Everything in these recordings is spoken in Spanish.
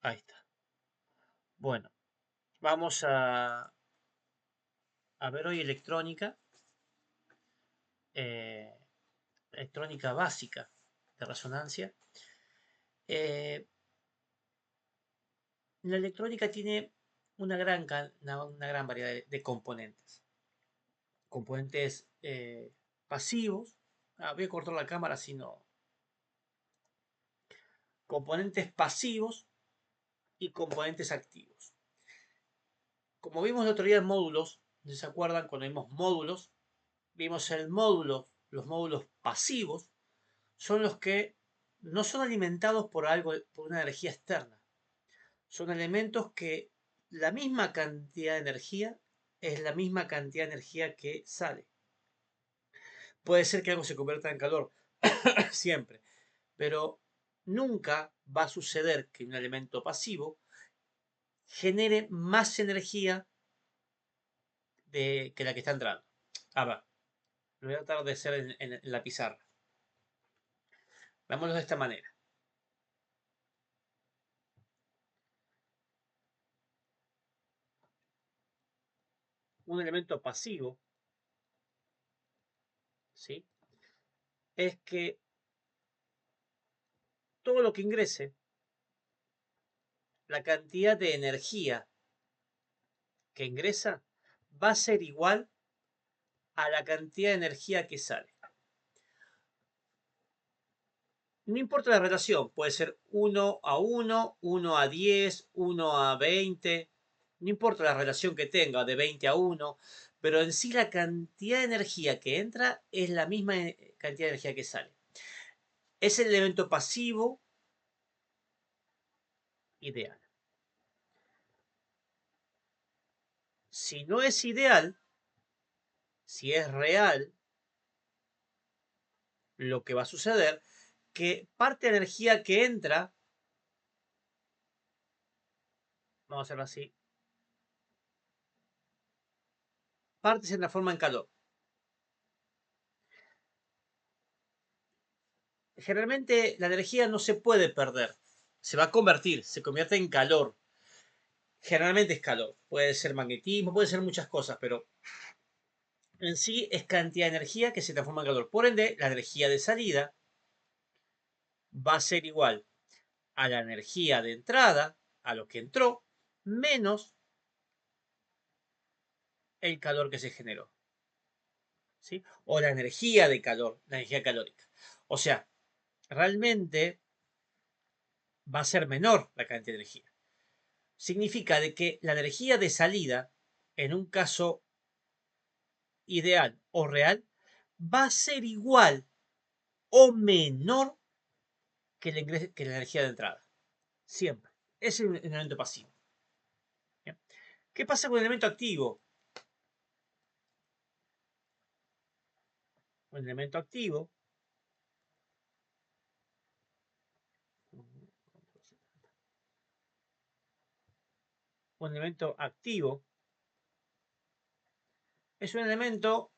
Ahí está. Bueno, vamos a ver hoy eh, electrónica básica de resonancia. Eh, la electrónica tiene una gran variedad de componentes. Componentes pasivos. Voy a cortar la cámara si no. Componentes pasivos y componentes activos. Como vimos el otro día en módulos, ¿no se acuerdan? Cuando vimos módulos, vimos los módulos pasivos, son los que no son alimentados por algo, por una energía externa. Son elementos que la misma cantidad de energía es la misma cantidad de energía que sale. Puede ser que algo se convierta en calor, siempre, pero nunca va a suceder que un elemento pasivo genere más energía que la que está entrando. A ver, lo voy a tratar de hacer en la pizarra. Veámoslo de esta manera. Un elemento pasivo, ¿sí? Es que todo lo que ingrese, la cantidad de energía que ingresa, va a ser igual a la cantidad de energía que sale. No importa la relación, puede ser 1 a 1, 1 a 10, 1 a 20, no importa la relación que tenga, de 20 a 1, pero en sí la cantidad de energía que entra es la misma cantidad de energía que sale. Es el elemento pasivo ideal. Si no es ideal, si es real, lo que va a suceder, que parte de la energía que entra, vamos a hacerlo así, parte se transforma en calor. Generalmente la energía no se puede perder, se va a convertir, se convierte en calor. Generalmente es calor, puede ser magnetismo, puede ser muchas cosas, pero en sí es cantidad de energía que se transforma en calor. Por ende, la energía de salida va a ser igual a la energía de entrada, a lo que entró, menos el calor que se generó. ¿Sí? O la energía de calor, la energía calórica. O sea, realmente va a ser menor la cantidad de energía. Significa de que la energía de salida, en un caso ideal o real, va a ser igual o menor que la energía de entrada. Siempre. Ese es un elemento pasivo. ¿Bien? ¿Qué pasa con el elemento activo? Un elemento activo. Un elemento activo es un elemento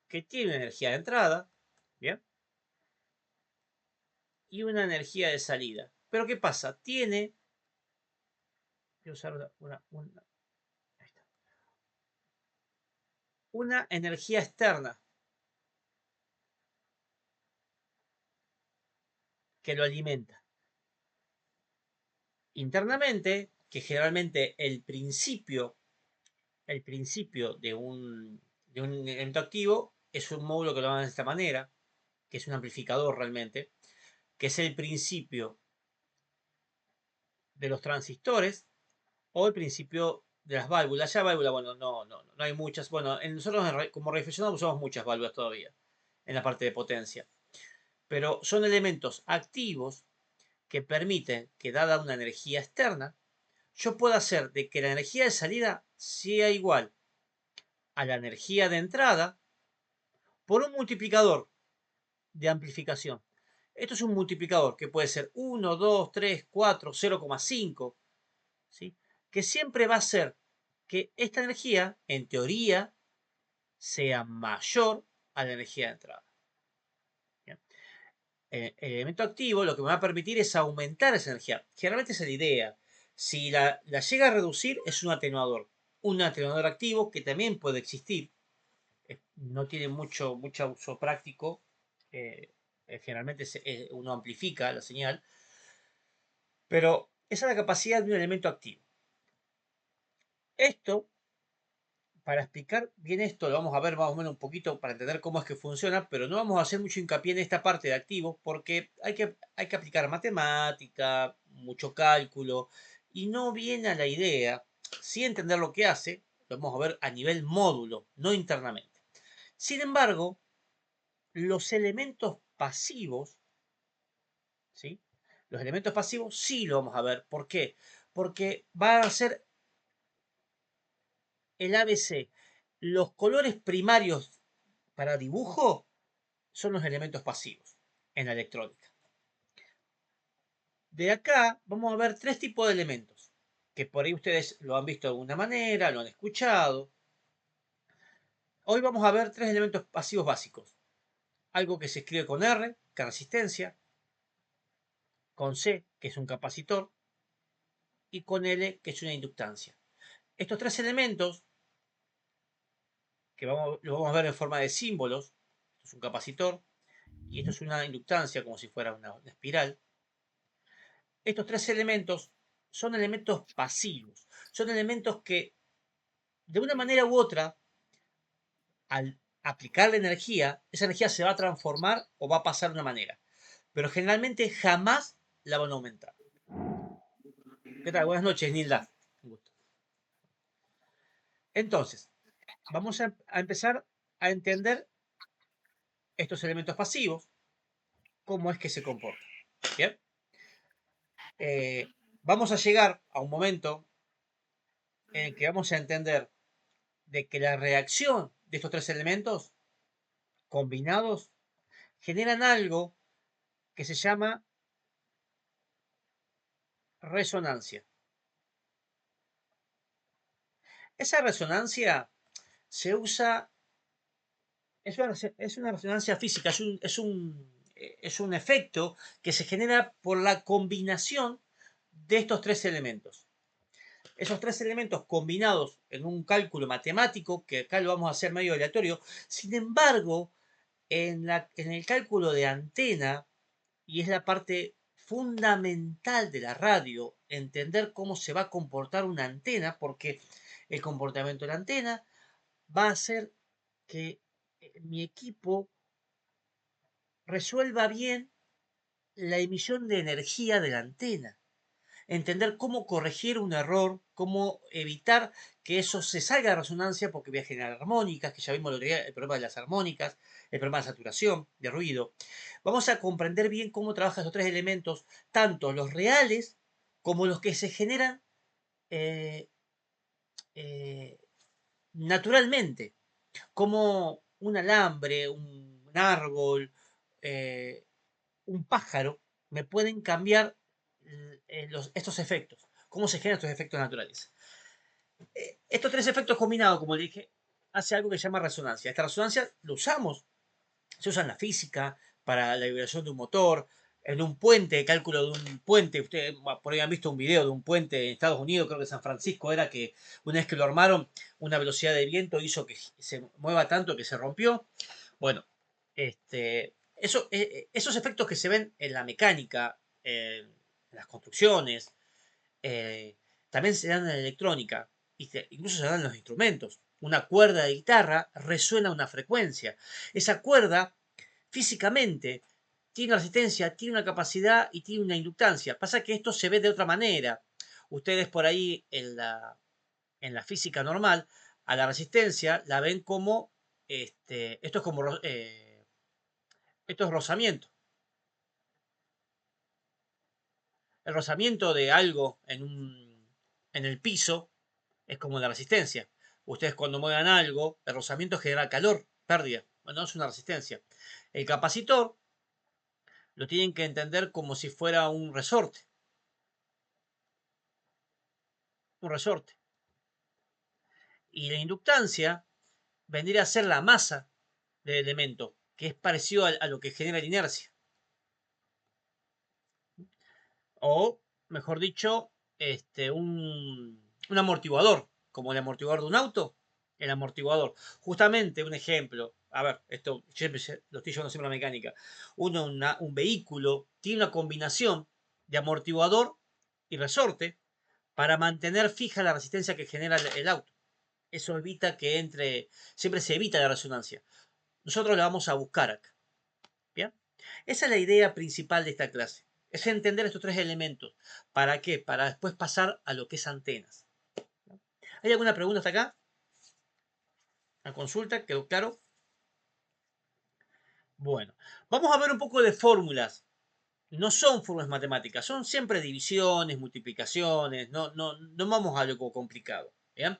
que tiene energía de entrada, ¿bien? Y una energía de salida. Pero ¿qué pasa? Tiene, voy a usar una energía externa que lo alimenta. Internamente, que generalmente el principio de un elemento activo es un módulo que lo llaman de esta manera, que es un amplificador realmente, que es el principio de los transistores o el principio de las válvulas. Ya válvula, bueno, no hay muchas. Bueno, nosotros como reflexionamos usamos muchas válvulas todavía en la parte de potencia. Pero son elementos activos que permiten que, dada una energía externa, yo pueda hacer de que la energía de salida sea igual a la energía de entrada por un multiplicador de amplificación. Esto es un multiplicador que puede ser 1, 2, 3, 4, 0,5, ¿sí? Que siempre va a ser que esta energía, en teoría, sea mayor a la energía de entrada. ¿Bien? El elemento activo lo que me va a permitir es aumentar esa energía. Generalmente esa es la idea. Si la llega a reducir, es un atenuador. Un atenuador activo que también puede existir. No tiene mucho uso práctico. eh, Generalmente uno amplifica la señal. Pero esa es la capacidad de un elemento activo. Esto, para explicar bien esto, lo vamos a ver más o menos un poquito para entender cómo es que funciona, pero no vamos a hacer mucho hincapié en esta parte de activos porque hay que aplicar matemática, mucho cálculo, y no viene a la idea, sí entender lo que hace, lo vamos a ver a nivel módulo, no internamente. Sin embargo, los elementos pasivos, ¿sí? Los elementos pasivos sí lo vamos a ver. ¿Por qué? Porque va a ser el ABC. Los colores primarios para dibujo son los elementos pasivos en la electrónica. De acá vamos a ver tres tipos de elementos, que por ahí ustedes lo han visto de alguna manera, lo han escuchado. Hoy vamos a ver tres elementos pasivos básicos. Algo que se escribe con R, que es resistencia, con C, que es un capacitor, y con L, que es una inductancia. Estos tres elementos, que lo vamos a ver en forma de símbolos, esto es un capacitor, y esto es una inductancia, como si fuera una espiral. Estos tres elementos son elementos pasivos, son elementos que de una manera u otra, al aplicar la energía, esa energía se va a transformar o va a pasar de una manera, pero generalmente jamás la van a aumentar. ¿Qué tal? Buenas noches, Nilda. Un gusto. Entonces, vamos a empezar a entender estos elementos pasivos, cómo es que se comportan. Bien, vamos a llegar a un momento en el que vamos a entender de que la reacción de estos tres elementos combinados generan algo que se llama resonancia. Esa resonancia se usa, es una resonancia física, es un efecto que se genera por la combinación de estos tres elementos. Esos tres elementos combinados en un cálculo matemático, que acá lo vamos a hacer medio aleatorio, sin embargo, en el cálculo de antena, y es la parte fundamental de la radio, entender cómo se va a comportar una antena, porque el comportamiento de la antena va a hacer que mi equipo resuelva bien la emisión de energía de la antena. Entender cómo corregir un error, cómo evitar que eso se salga de resonancia porque voy a generar armónicas, que ya vimos el problema de las armónicas, el problema de saturación, de ruido. Vamos a comprender bien cómo trabajan esos tres elementos, tanto los reales como los que se generan eh, eh, naturalmente, como un alambre, un árbol, eh, un pájaro, me pueden cambiar estos efectos, cómo se generan estos efectos naturales. Estos tres efectos combinados, como le dije, hace algo que se llama resonancia. Esta resonancia lo usamos, se usa en la física, para la vibración de un motor, en un puente, cálculo de un puente. Ustedes por ahí han visto un video de un puente en Estados Unidos, creo que San Francisco era, que una vez que lo armaron, una velocidad de viento hizo que se mueva tanto que se rompió. Bueno, esos efectos que se ven en la mecánica, en las construcciones, eh, también se dan en la electrónica, incluso se dan en los instrumentos. Una cuerda de guitarra resuena una frecuencia. Esa cuerda, físicamente, tiene una resistencia, tiene una capacidad y tiene una inductancia. Pasa que esto se ve de otra manera. Ustedes por ahí en la física normal, a la resistencia la ven como, esto es como, esto es rozamiento. El rozamiento de algo en el piso es como la resistencia. Ustedes cuando muevan algo, el rozamiento genera calor, pérdida. Bueno, es una resistencia. El capacitor lo tienen que entender como si fuera un resorte. Un resorte. Y la inductancia vendría a ser la masa del elemento, que es parecido a lo que genera la inercia. O, mejor dicho, un amortiguador, como el amortiguador de un auto. El amortiguador. Justamente un ejemplo. A ver, esto siempre lo estoy llevando siempre a la mecánica. Un vehículo tiene una combinación de amortiguador y resorte para mantener fija la resistencia que genera el auto. Eso evita que entre, siempre se evita la resonancia. Nosotros la vamos a buscar acá. ¿Bien? Esa es la idea principal de esta clase. Es entender estos tres elementos. ¿Para qué? Para después pasar a lo que es antenas. ¿Hay alguna pregunta hasta acá? ¿La consulta? ¿Quedó claro? Bueno, vamos a ver un poco de fórmulas. No son fórmulas matemáticas, son siempre divisiones, multiplicaciones, no vamos a algo complicado. ¿Bien?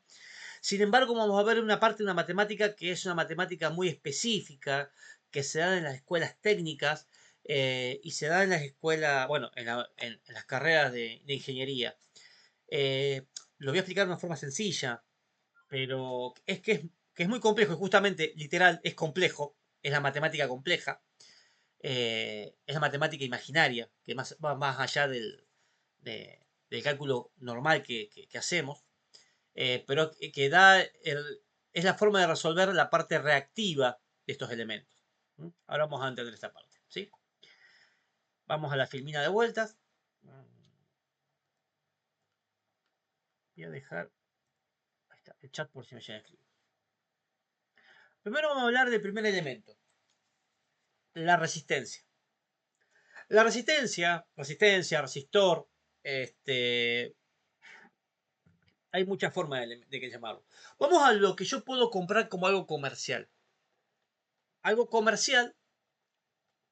Sin embargo, vamos a ver una parte de una matemática que es una matemática muy específica, que se da en las escuelas técnicas y se da en las escuelas, bueno, en las carreras de ingeniería. Lo voy a explicar de una forma sencilla, pero que es muy complejo y justamente, literal, es complejo, es la matemática compleja, es la matemática imaginaria, que va más allá del cálculo normal que hacemos, pero que es la forma de resolver la parte reactiva de estos elementos. ¿Mm? Ahora vamos a entender esta parte. ¿Sí? Vamos a la filmina de vueltas. Voy a dejar ahí está, el chat por si me llegan a escribir. Primero vamos a hablar del primer elemento, la resistencia. La resistencia, resistor, hay muchas formas de que llamarlo. Vamos a lo que yo puedo comprar como algo comercial. Algo comercial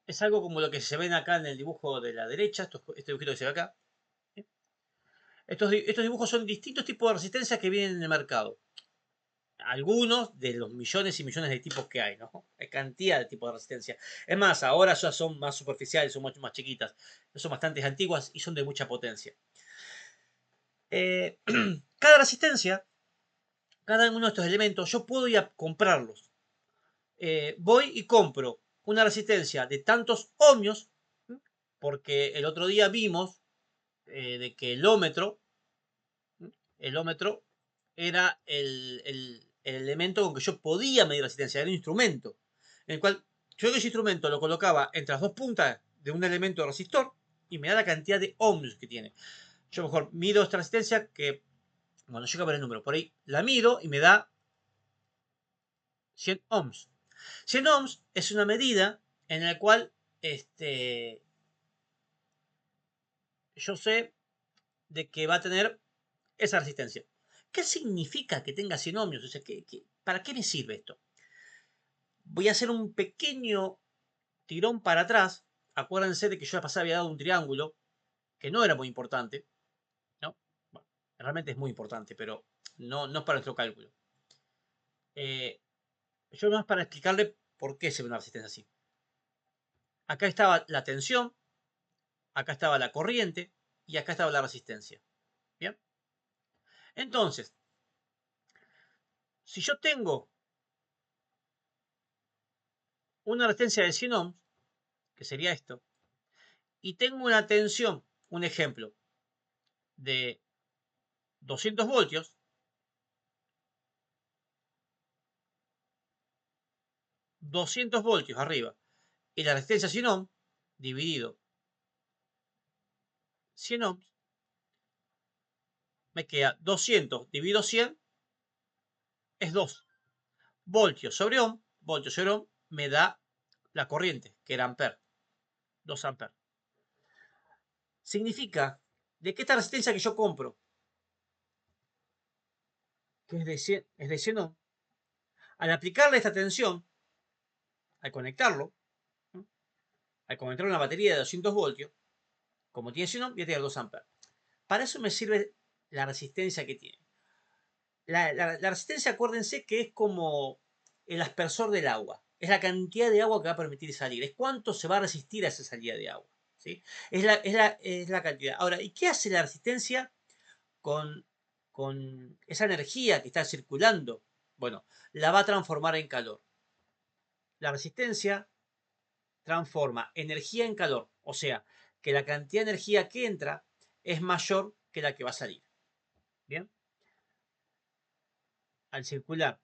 es algo como lo que se ven acá en el dibujo de la derecha, este dibujito que se ve acá. Estos dibujos son distintos tipos de resistencias que vienen en el mercado. Algunos de los millones y millones de tipos que hay, ¿no? Hay cantidad de tipos de resistencia. Es más, ahora ya son más superficiales, son mucho más chiquitas, son bastante antiguas y son de mucha potencia. Cada resistencia, cada uno de estos elementos, yo puedo ir a comprarlos. Voy y compro una resistencia de tantos ohmios, porque el otro día vimos de que el ómetro era el elemento con que yo podía medir resistencia, era un instrumento, en el cual yo ese instrumento lo colocaba entre las dos puntas de un elemento resistor y me da la cantidad de ohms que tiene. Yo mejor mido esta resistencia que, bueno, yo a ver el número, por ahí la mido y me da 100 ohms. 100 ohms es una medida en la cual yo sé de que va a tener esa resistencia. ¿Qué significa que tenga 100 ohmios? O sea, ¿para qué me sirve esto? Voy a hacer un pequeño tirón para atrás. Acuérdense de que yo la pasada había dado un triángulo que no era muy importante, ¿no? Bueno, realmente es muy importante, pero no es para nuestro cálculo. Yo no es para explicarle por qué se ve una resistencia así. Acá estaba la tensión, acá estaba la corriente y acá estaba la resistencia. ¿Bien? Entonces, si yo tengo una resistencia de 100 ohms, que sería esto, y tengo una tensión, un ejemplo, de 200 voltios, 200 voltios arriba, y la resistencia 100 ohms, dividido 100 ohms, me queda 200 dividido 100 es 2 voltios sobre ohm me da la corriente, que era amper, 2 amper. Significa de que esta resistencia que yo compro, que es de 100 ohm, al aplicarle esta tensión, al conectarlo, ¿no? Al conectar una batería de 200 voltios, como tiene 100 ohm, voy a tener 2 amperes. Para eso me sirve la resistencia que tiene. La resistencia, acuérdense que es como el aspersor del agua. Es la cantidad de agua que va a permitir salir. Es cuánto se va a resistir a esa salida de agua. ¿Sí? Es la cantidad. Ahora, ¿y qué hace la resistencia con, con esa energía que está circulando? Bueno, la va a transformar en calor. La resistencia transforma energía en calor. O sea, que la cantidad de energía que entra es mayor que la que va a salir. Bien. Al circular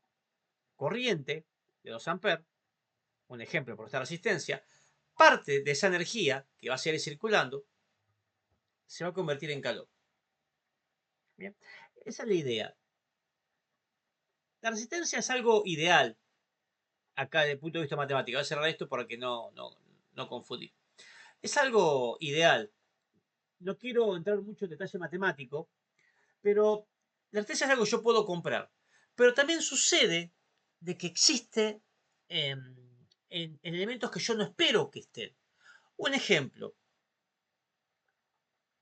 corriente de 2 amperes, un ejemplo por esta resistencia, parte de esa energía que va a seguir circulando se va a convertir en calor. Bien. Esa es la idea. La resistencia es algo ideal, acá desde el punto de vista matemático. Voy a cerrar esto para que no confundir. Es algo ideal. No quiero entrar mucho en detalle matemático, pero la resistencia es algo que yo puedo comprar. Pero también sucede de que existe en elementos que yo no espero que estén. Un ejemplo.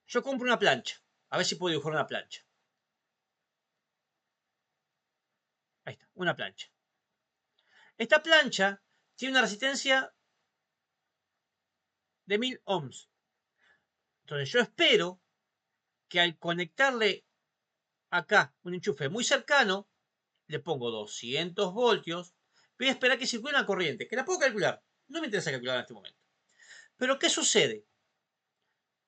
Yo compro una plancha. A ver si puedo dibujar una plancha. Ahí está, una plancha. Esta plancha tiene una resistencia de 1000 ohms. Entonces yo espero que al conectarle acá un enchufe muy cercano, le pongo 200 voltios, voy a esperar que circule una corriente, que la puedo calcular. No me interesa calcular en este momento. Pero ¿qué sucede?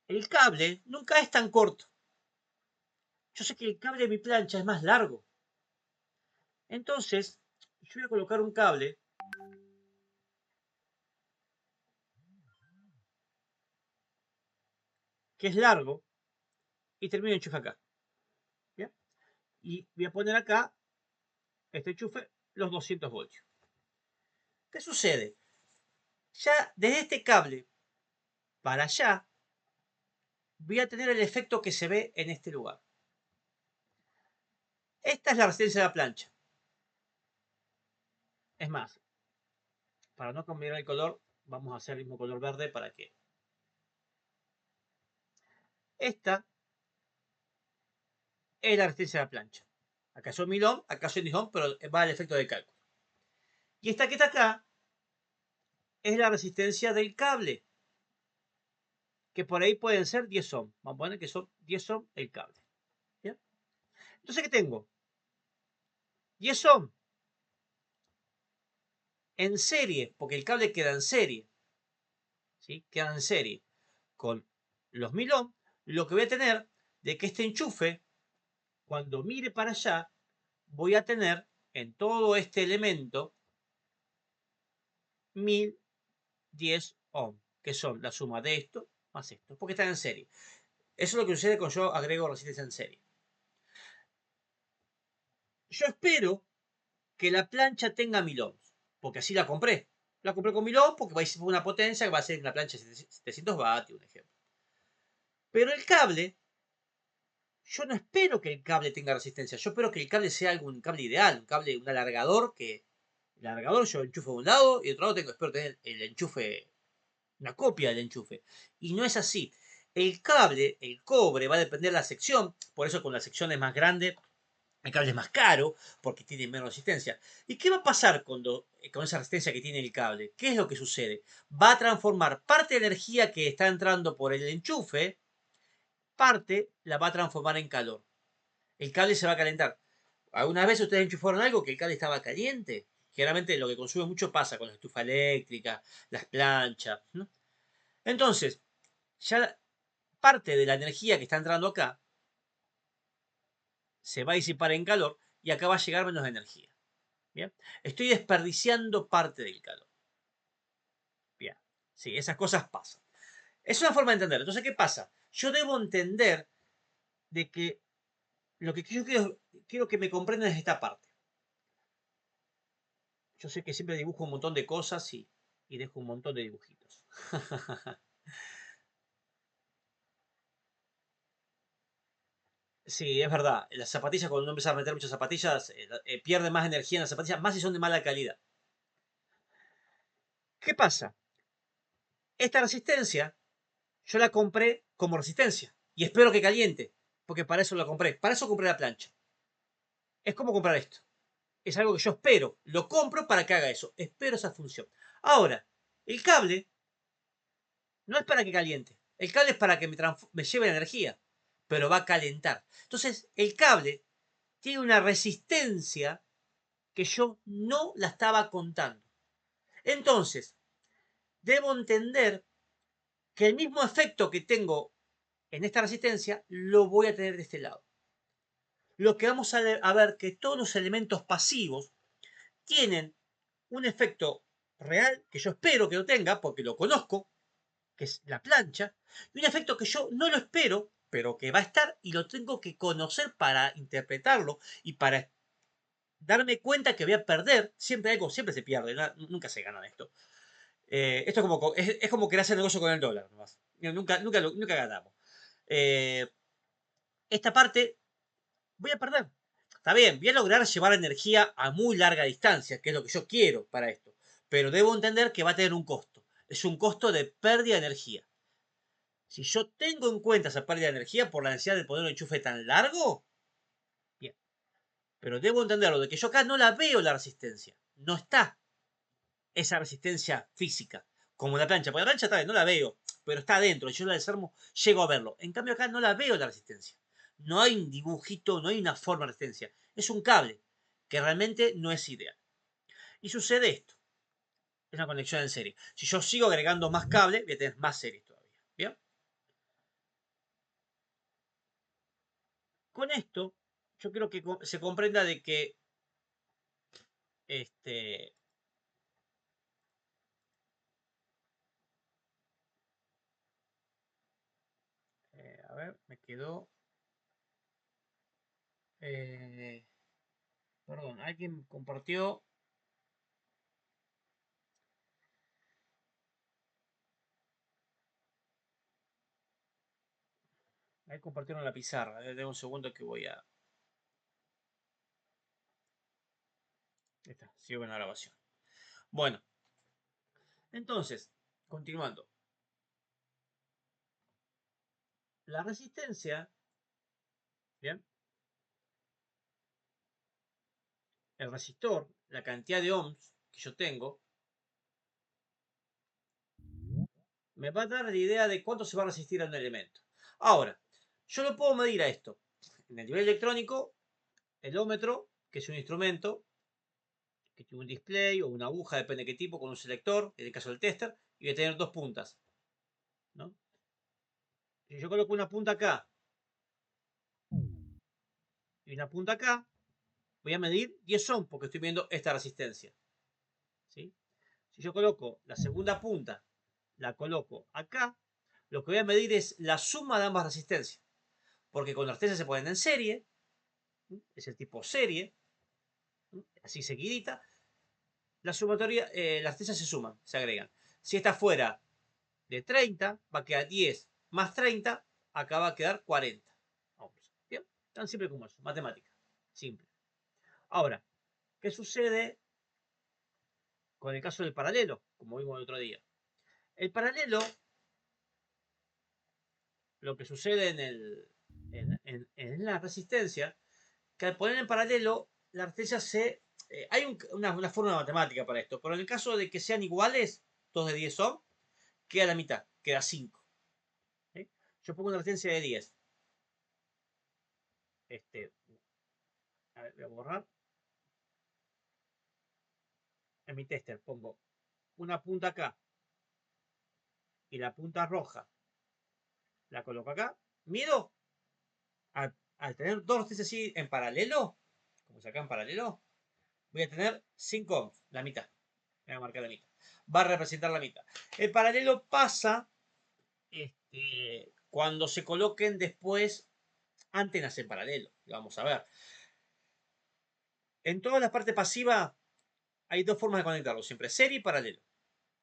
El cable nunca es tan corto. Yo sé que el cable de mi plancha es más largo. Entonces, yo voy a colocar un cable que es largo y termino el enchufe acá. ¿Bien? Y voy a poner acá este enchufe los 200 voltios. ¿Qué sucede? Ya desde este cable para allá voy a tener el efecto que se ve en este lugar. Esta es la resistencia de la plancha. Es más, para no combinar el color, vamos a hacer el mismo color verde para que... Esta es la resistencia de la plancha. Acá son 1000 ohms, acá son 10 ohms, pero va el efecto de cálculo. Y esta que está acá es la resistencia del cable, que por ahí pueden ser 10 ohms. Vamos a poner que son 10 ohms el cable. ¿Bien? Entonces, ¿qué tengo? 10 ohms en serie, porque el cable queda en serie. ¿Sí? Queda en serie con los 1000 ohms. Lo que voy a tener de que este enchufe, cuando mire para allá, voy a tener en todo este elemento 1010 ohms, que son la suma de esto más esto, porque están en serie. Eso es lo que sucede cuando yo agrego resistencia en serie. Yo espero que la plancha tenga 1000 ohms, porque así la compré. La compré con 1000 ohms porque va a ser una potencia que va a ser una plancha de 700 vatios, un ejemplo. Pero el cable, yo no espero que el cable tenga resistencia. Yo espero que el cable sea un cable ideal, un alargador que... El alargador yo enchufo de un lado y de otro lado espero tener el enchufe, una copia del enchufe. Y no es así. El cable, el cobre, va a depender de la sección. Por eso con la sección es más grande, el cable es más caro porque tiene menos resistencia. ¿Y qué va a pasar con esa resistencia que tiene el cable? ¿Qué es lo que sucede? Va a transformar parte de la energía que está entrando por el enchufe, parte la va a transformar en calor. El cable se va a calentar. ¿Algunas veces ustedes enchufaron algo que el cable estaba caliente? Generalmente lo que consume mucho pasa con la estufa eléctrica, las planchas, ¿no? Entonces, ya parte de la energía que está entrando acá se va a disipar en calor y acá va a llegar menos energía. Bien, estoy desperdiciando parte del calor. Bien, sí, esas cosas pasan. Es una forma de entender. Entonces, ¿qué pasa? Yo debo entender de que lo que yo quiero que me comprendan es esta parte. Yo sé que siempre dibujo un montón de cosas y dejo un montón de dibujitos. Sí, es verdad. Las zapatillas, cuando uno empieza a meter muchas zapatillas, pierde más energía en las zapatillas, más si son de mala calidad. ¿Qué pasa? Esta resistencia yo la compré como resistencia y espero que caliente, porque para eso la compré. Para eso compré la plancha. Es como comprar esto. Es algo que yo espero. Lo compro para que haga eso. Espero esa función. Ahora, el cable no es para que caliente. El cable es para que me lleve la energía, pero va a calentar. Entonces, el cable tiene una resistencia que yo no la estaba contando. Entonces, debo entender que el mismo efecto que tengo en esta resistencia lo voy a tener de este lado. Lo que vamos a ver que todos los elementos pasivos tienen un efecto real que yo espero que lo tenga porque lo conozco, que es la plancha, y un efecto que yo no lo espero, pero que va a estar y lo tengo que conocer para interpretarlo y para darme cuenta que voy a perder. Siempre algo, siempre se pierde, nunca se gana esto. Esto es como que hacer negocio con el dólar, nomás. Nunca ganamos. Esta parte voy a perder. Está bien, voy a lograr llevar energía a muy larga distancia, que es lo que yo quiero para esto. Pero debo entender que va a tener un costo. Es un costo de pérdida de energía. Si yo tengo en cuenta esa pérdida de energía por la necesidad de poner un enchufe tan largo, bien. Pero debo entenderlo, de que yo acá no la veo la resistencia. No está esa resistencia física, como la plancha. Porque la plancha está no la veo, pero está adentro. Yo la desarmo, llego a verlo. En cambio acá no la veo la resistencia. No hay un dibujito, no hay una forma de resistencia. Es un cable que realmente no es ideal. Y sucede esto. Es una conexión en serie. Si yo sigo agregando más cable, voy a tener más series todavía. ¿Bien? Con esto, yo creo que se comprenda de que este, a ver, me quedó. eh, Perdón, alguien compartió. Ahí compartieron la pizarra. Denme un segundo que voy a. Ahí está, sigo en la grabación. Bueno, entonces, continuando. La resistencia, ¿bien? El resistor, la cantidad de ohms que yo tengo, me va a dar la idea de cuánto se va a resistir a un elemento. Ahora, yo lo puedo medir a esto. En el nivel electrónico, el ómetro, que es un instrumento que tiene un display o una aguja, depende de qué tipo, con un selector, en el caso del tester, y voy a tener dos puntas. ¿No? Si yo coloco una punta acá y una punta acá, voy a medir 10 ohms porque estoy viendo esta resistencia. ¿Sí? Si yo coloco la segunda punta, la coloco acá, lo que voy a medir es la suma de ambas resistencias. Porque cuando las resistencias se ponen en serie, es el tipo serie, así seguidita, la sumatoria, las resistencias se suman, se agregan. Si está fuera de 30, va a quedar 10 más 30, acá va a quedar 40. ¿Bien? Tan simple como eso, matemática. Simple. Ahora, ¿qué sucede con el caso del paralelo? Como vimos el otro día. El paralelo, lo que sucede en la resistencia, que al poner en paralelo, la resistencia se... hay una forma matemática para esto, pero en el caso de que sean iguales, 2 de 10 ohm, queda la mitad, queda 5. ¿Sí? Yo pongo una resistencia de 10. Este, a ver, voy a borrar. En mi tester pongo una punta acá y la punta roja la coloco acá. Mido al tener dos resistencias así en paralelo, como se acá en paralelo, voy a tener 5 ohms, la mitad. Voy a marcar la mitad. Va a representar la mitad. El paralelo pasa cuando se coloquen después antenas en paralelo. Vamos a ver. En toda la parte pasiva hay dos formas de conectarlo, siempre serie y paralelo.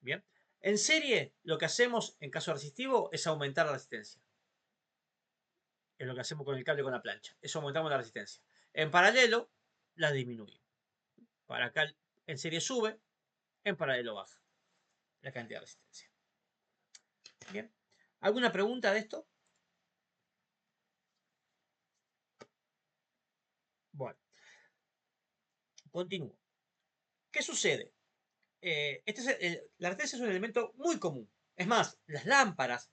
Bien. En serie, lo que hacemos en caso resistivo es aumentar la resistencia. Es lo que hacemos con el cable con la plancha. Eso aumentamos la resistencia. En paralelo, la disminuimos. Para acá en serie sube, en paralelo baja la cantidad de resistencia. Bien. ¿Alguna pregunta de esto? Bueno, continúo. ¿Qué sucede? La resistencia es un elemento muy común. Es más, las lámparas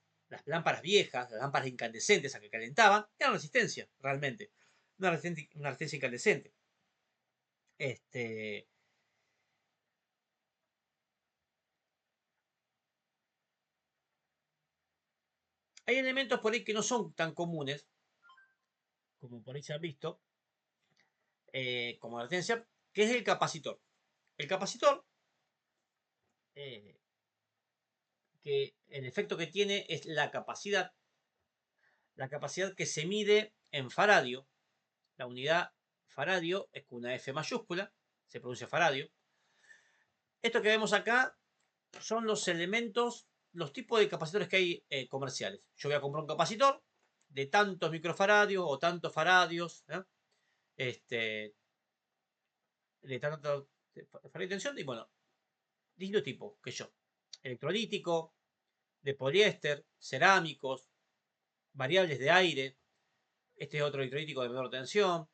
viejas, las lámparas incandescentes a que calentaban, eran resistencia, realmente. Una resistencia incandescente. Este, Hay elementos por ahí que no son tan comunes, como por ahí se han visto, como la latencia, que es el capacitor. El capacitor, eh, que el efecto que tiene es la capacidad que se mide en faradio. La unidad faradio es con una F mayúscula, se produce faradio. Esto que vemos acá son los elementos, los tipos de capacitores que hay comerciales. Yo voy a comprar un capacitor de tantos microfaradios o tantos faradios, ¿eh? De tanto faradio de tensión, y bueno, distinto tipo, que yo. Electrolítico, de poliéster, cerámicos, variables de aire. Este es otro electrolítico de menor tensión.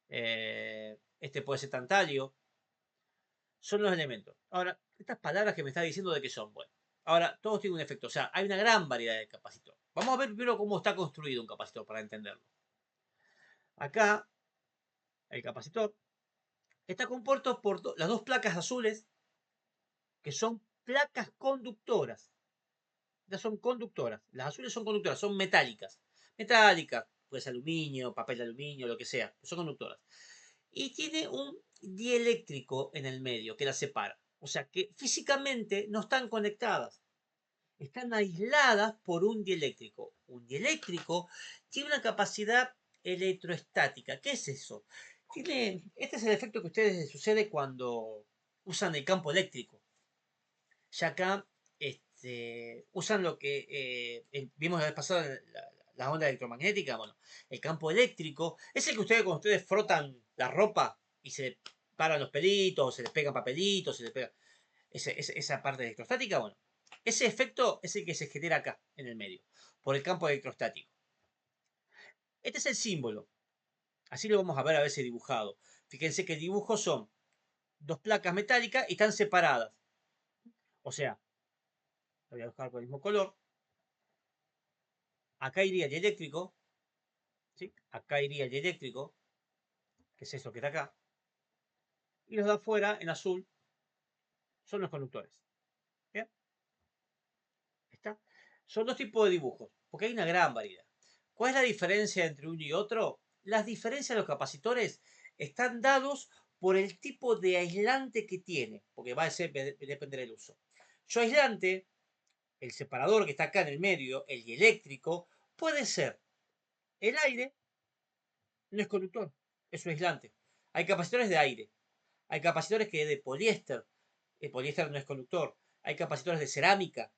Este puede ser tantalio. Son los elementos. Ahora, estas palabras que me está diciendo de qué son, bueno. Ahora, todos tienen un efecto. O sea, hay una gran variedad de capacitor. Vamos a ver primero cómo está construido un capacitor para entenderlo. Acá, el capacitor está compuesto por las dos placas azules, que son placas conductoras. Ya son conductoras. Las azules son conductoras, son metálicas. Metálicas, puede ser aluminio, papel de aluminio, lo que sea. Son conductoras. Y tiene un dieléctrico en el medio que las separa. O sea que físicamente no están conectadas. Están aisladas por un dieléctrico. Un dieléctrico tiene una capacidad electroestática. ¿Qué es eso? Este es el efecto que a ustedes les sucede cuando usan el campo eléctrico. Ya acá usan lo que vimos la vez pasada, la onda electromagnética. Bueno, el campo eléctrico es el que cuando ustedes frotan la ropa y se paran los pelitos, se les pegan papelitos, se les pega esa parte electrostática. Bueno, ese efecto es el que se genera acá, en el medio, por el campo electrostático. Este es el símbolo. Así lo vamos a ver a veces dibujado. Fíjense que el dibujo son dos placas metálicas y están separadas. O sea, lo voy a buscar con el mismo color. Acá iría el eléctrico, ¿sí? Acá iría el eléctrico, que es eso que está acá. Y los de afuera, en azul, son los conductores. ¿Bien? ¿Está? Son dos tipos de dibujos, porque hay una gran variedad. ¿Cuál es la diferencia entre uno y otro? Las diferencias de los capacitores están dados por el tipo de aislante que tiene, porque va a depender del uso. Su aislante, el separador que está acá en el medio, el dieléctrico, puede ser el aire, no es conductor, es su aislante. Hay capacitores de aire, hay capacitores que de poliéster, el poliéster no es conductor, hay capacitores de cerámica,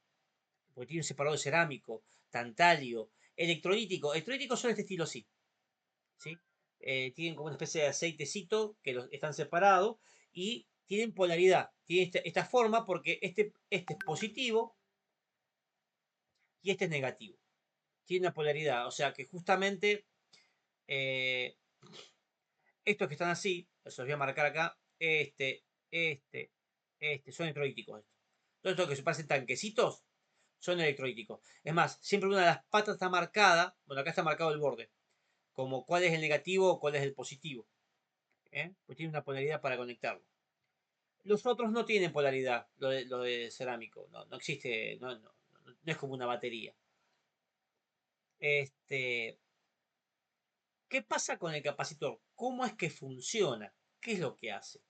porque tiene un separador cerámico, tantalio, electrolítico. Electrolíticos son de este estilo así, ¿sí? Tienen como una especie de aceitecito que están separados y tienen polaridad. Tienen esta forma porque este es positivo y este es negativo. Tiene una polaridad, o sea que justamente eh, estos que están así, los voy a marcar acá, son electrolíticos. Todos estos que se parecen tanquecitos son electrolíticos. Es más, siempre una de las patas está marcada, bueno, acá está marcado el borde, como cuál es el negativo o cuál es el positivo. Pues tiene una polaridad para conectarlo. Los otros no tienen polaridad, lo de cerámico, no existe, no es como una batería. ¿Qué pasa con el capacitor? ¿Cómo es que funciona? ¿Qué es lo que hace?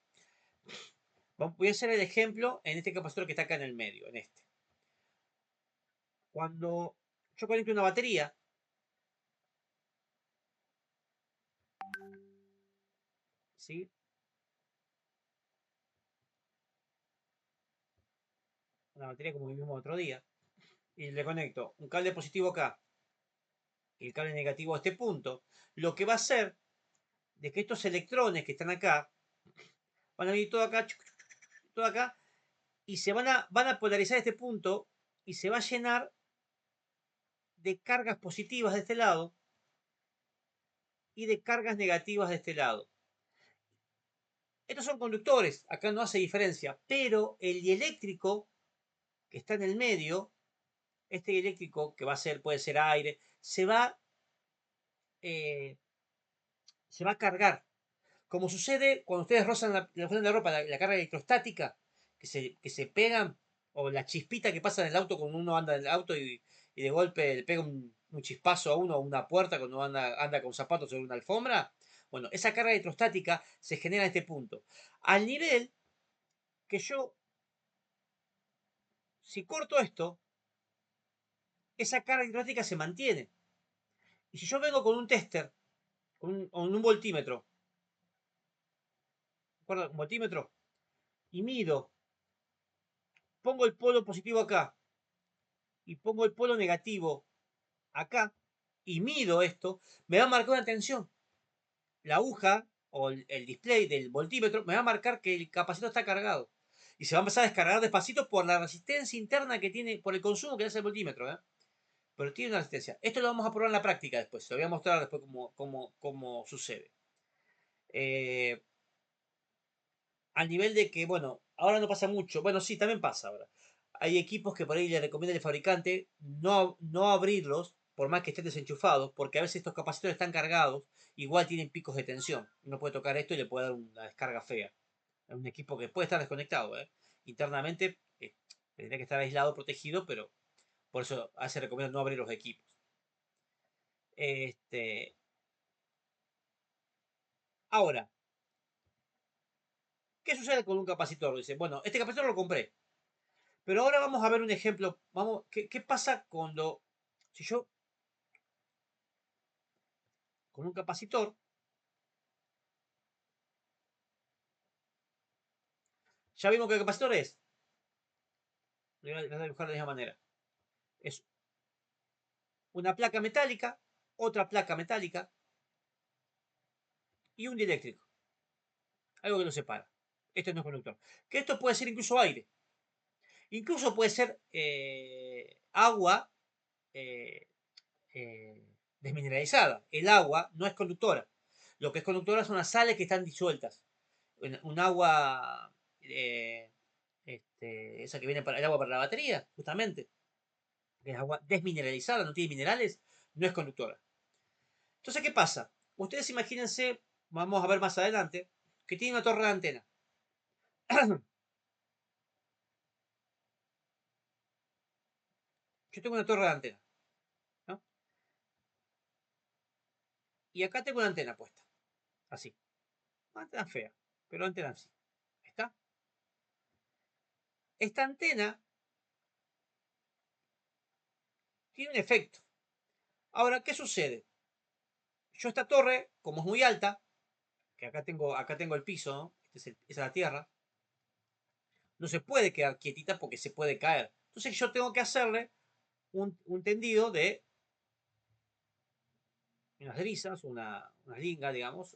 Voy a hacer el ejemplo en este capacitor que está acá en el medio, en este. Cuando yo conecto una batería, ¿sí? Una batería como vimos otro día, y le conecto un cable positivo acá y el cable negativo a este punto, lo que va a hacer es que estos electrones que están acá van a venir todo acá, y van a polarizar este punto y se va a llenar de cargas positivas de este lado y de cargas negativas de este lado. Estos son conductores, acá no hace diferencia, pero el dieléctrico que está en el medio, este dieléctrico que va a ser, puede ser aire, eh, se va a cargar. Como sucede cuando ustedes rozan la ropa, la carga electrostática, que se pegan, o la chispita que pasa en el auto cuando uno anda en el auto y y de golpe le pega un chispazo a uno o una puerta cuando anda con zapatos sobre una alfombra. Bueno, esa carga electrostática se genera en este punto. Al nivel que yo, si corto esto, esa carga electrostática se mantiene. Y si yo vengo con un tester, con un voltímetro, ¿recuerda? Un voltímetro, y mido, pongo el polo positivo acá y pongo el polo negativo acá y mido esto, me va a marcar una tensión. La aguja o el display del voltímetro me va a marcar que el capacitor está cargado. Y se va a empezar a descargar despacito por la resistencia interna que tiene, por el consumo que hace el voltímetro. Pero tiene una resistencia. Esto lo vamos a probar en la práctica después. Lo voy a mostrar después cómo sucede. Eh, al nivel de que, bueno, ahora no pasa mucho. Bueno, sí, también pasa ahora. Hay equipos que por ahí le recomienda el fabricante no abrirlos, por más que estén desenchufados, porque a veces estos capacitores están cargados, igual tienen picos de tensión. Uno puede tocar esto y le puede dar una descarga fea. Es un equipo que puede estar desconectado, ¿eh? Internamente tendría que estar aislado, protegido, pero por eso se recomienda no abrir los equipos. Este, ahora, ¿qué sucede con un capacitor? Dice, bueno, este capacitor lo compré. Pero ahora vamos a ver un ejemplo. Vamos, ¿qué pasa cuando, si yo, con un capacitor, ya vimos que el capacitor es, lo voy a dibujar de la misma manera, es una placa metálica, otra placa metálica y un dieléctrico. Algo que lo separa. Esto no es conductor. Que esto puede ser incluso aire. Incluso puede ser agua eh, eh, desmineralizada. El agua no es conductora. Lo que es conductora son las sales que están disueltas. Un agua, esa que viene para el agua para la batería, justamente, que es agua desmineralizada, no tiene minerales, no es conductora. Entonces, ¿qué pasa? Ustedes imagínense, vamos a ver más adelante, que tiene una torre de antena. Yo tengo una torre de antena, ¿no? Y acá tengo una antena puesta, así. Una antena fea, pero antena así. ¿Está? Esta antena tiene un efecto. Ahora, ¿qué sucede? Yo esta torre, como es muy alta, que acá tengo el piso, ¿no? Esa es la tierra, no se puede quedar quietita porque se puede caer. Entonces yo tengo que hacerle un tendido de unas brisas, una linga, digamos,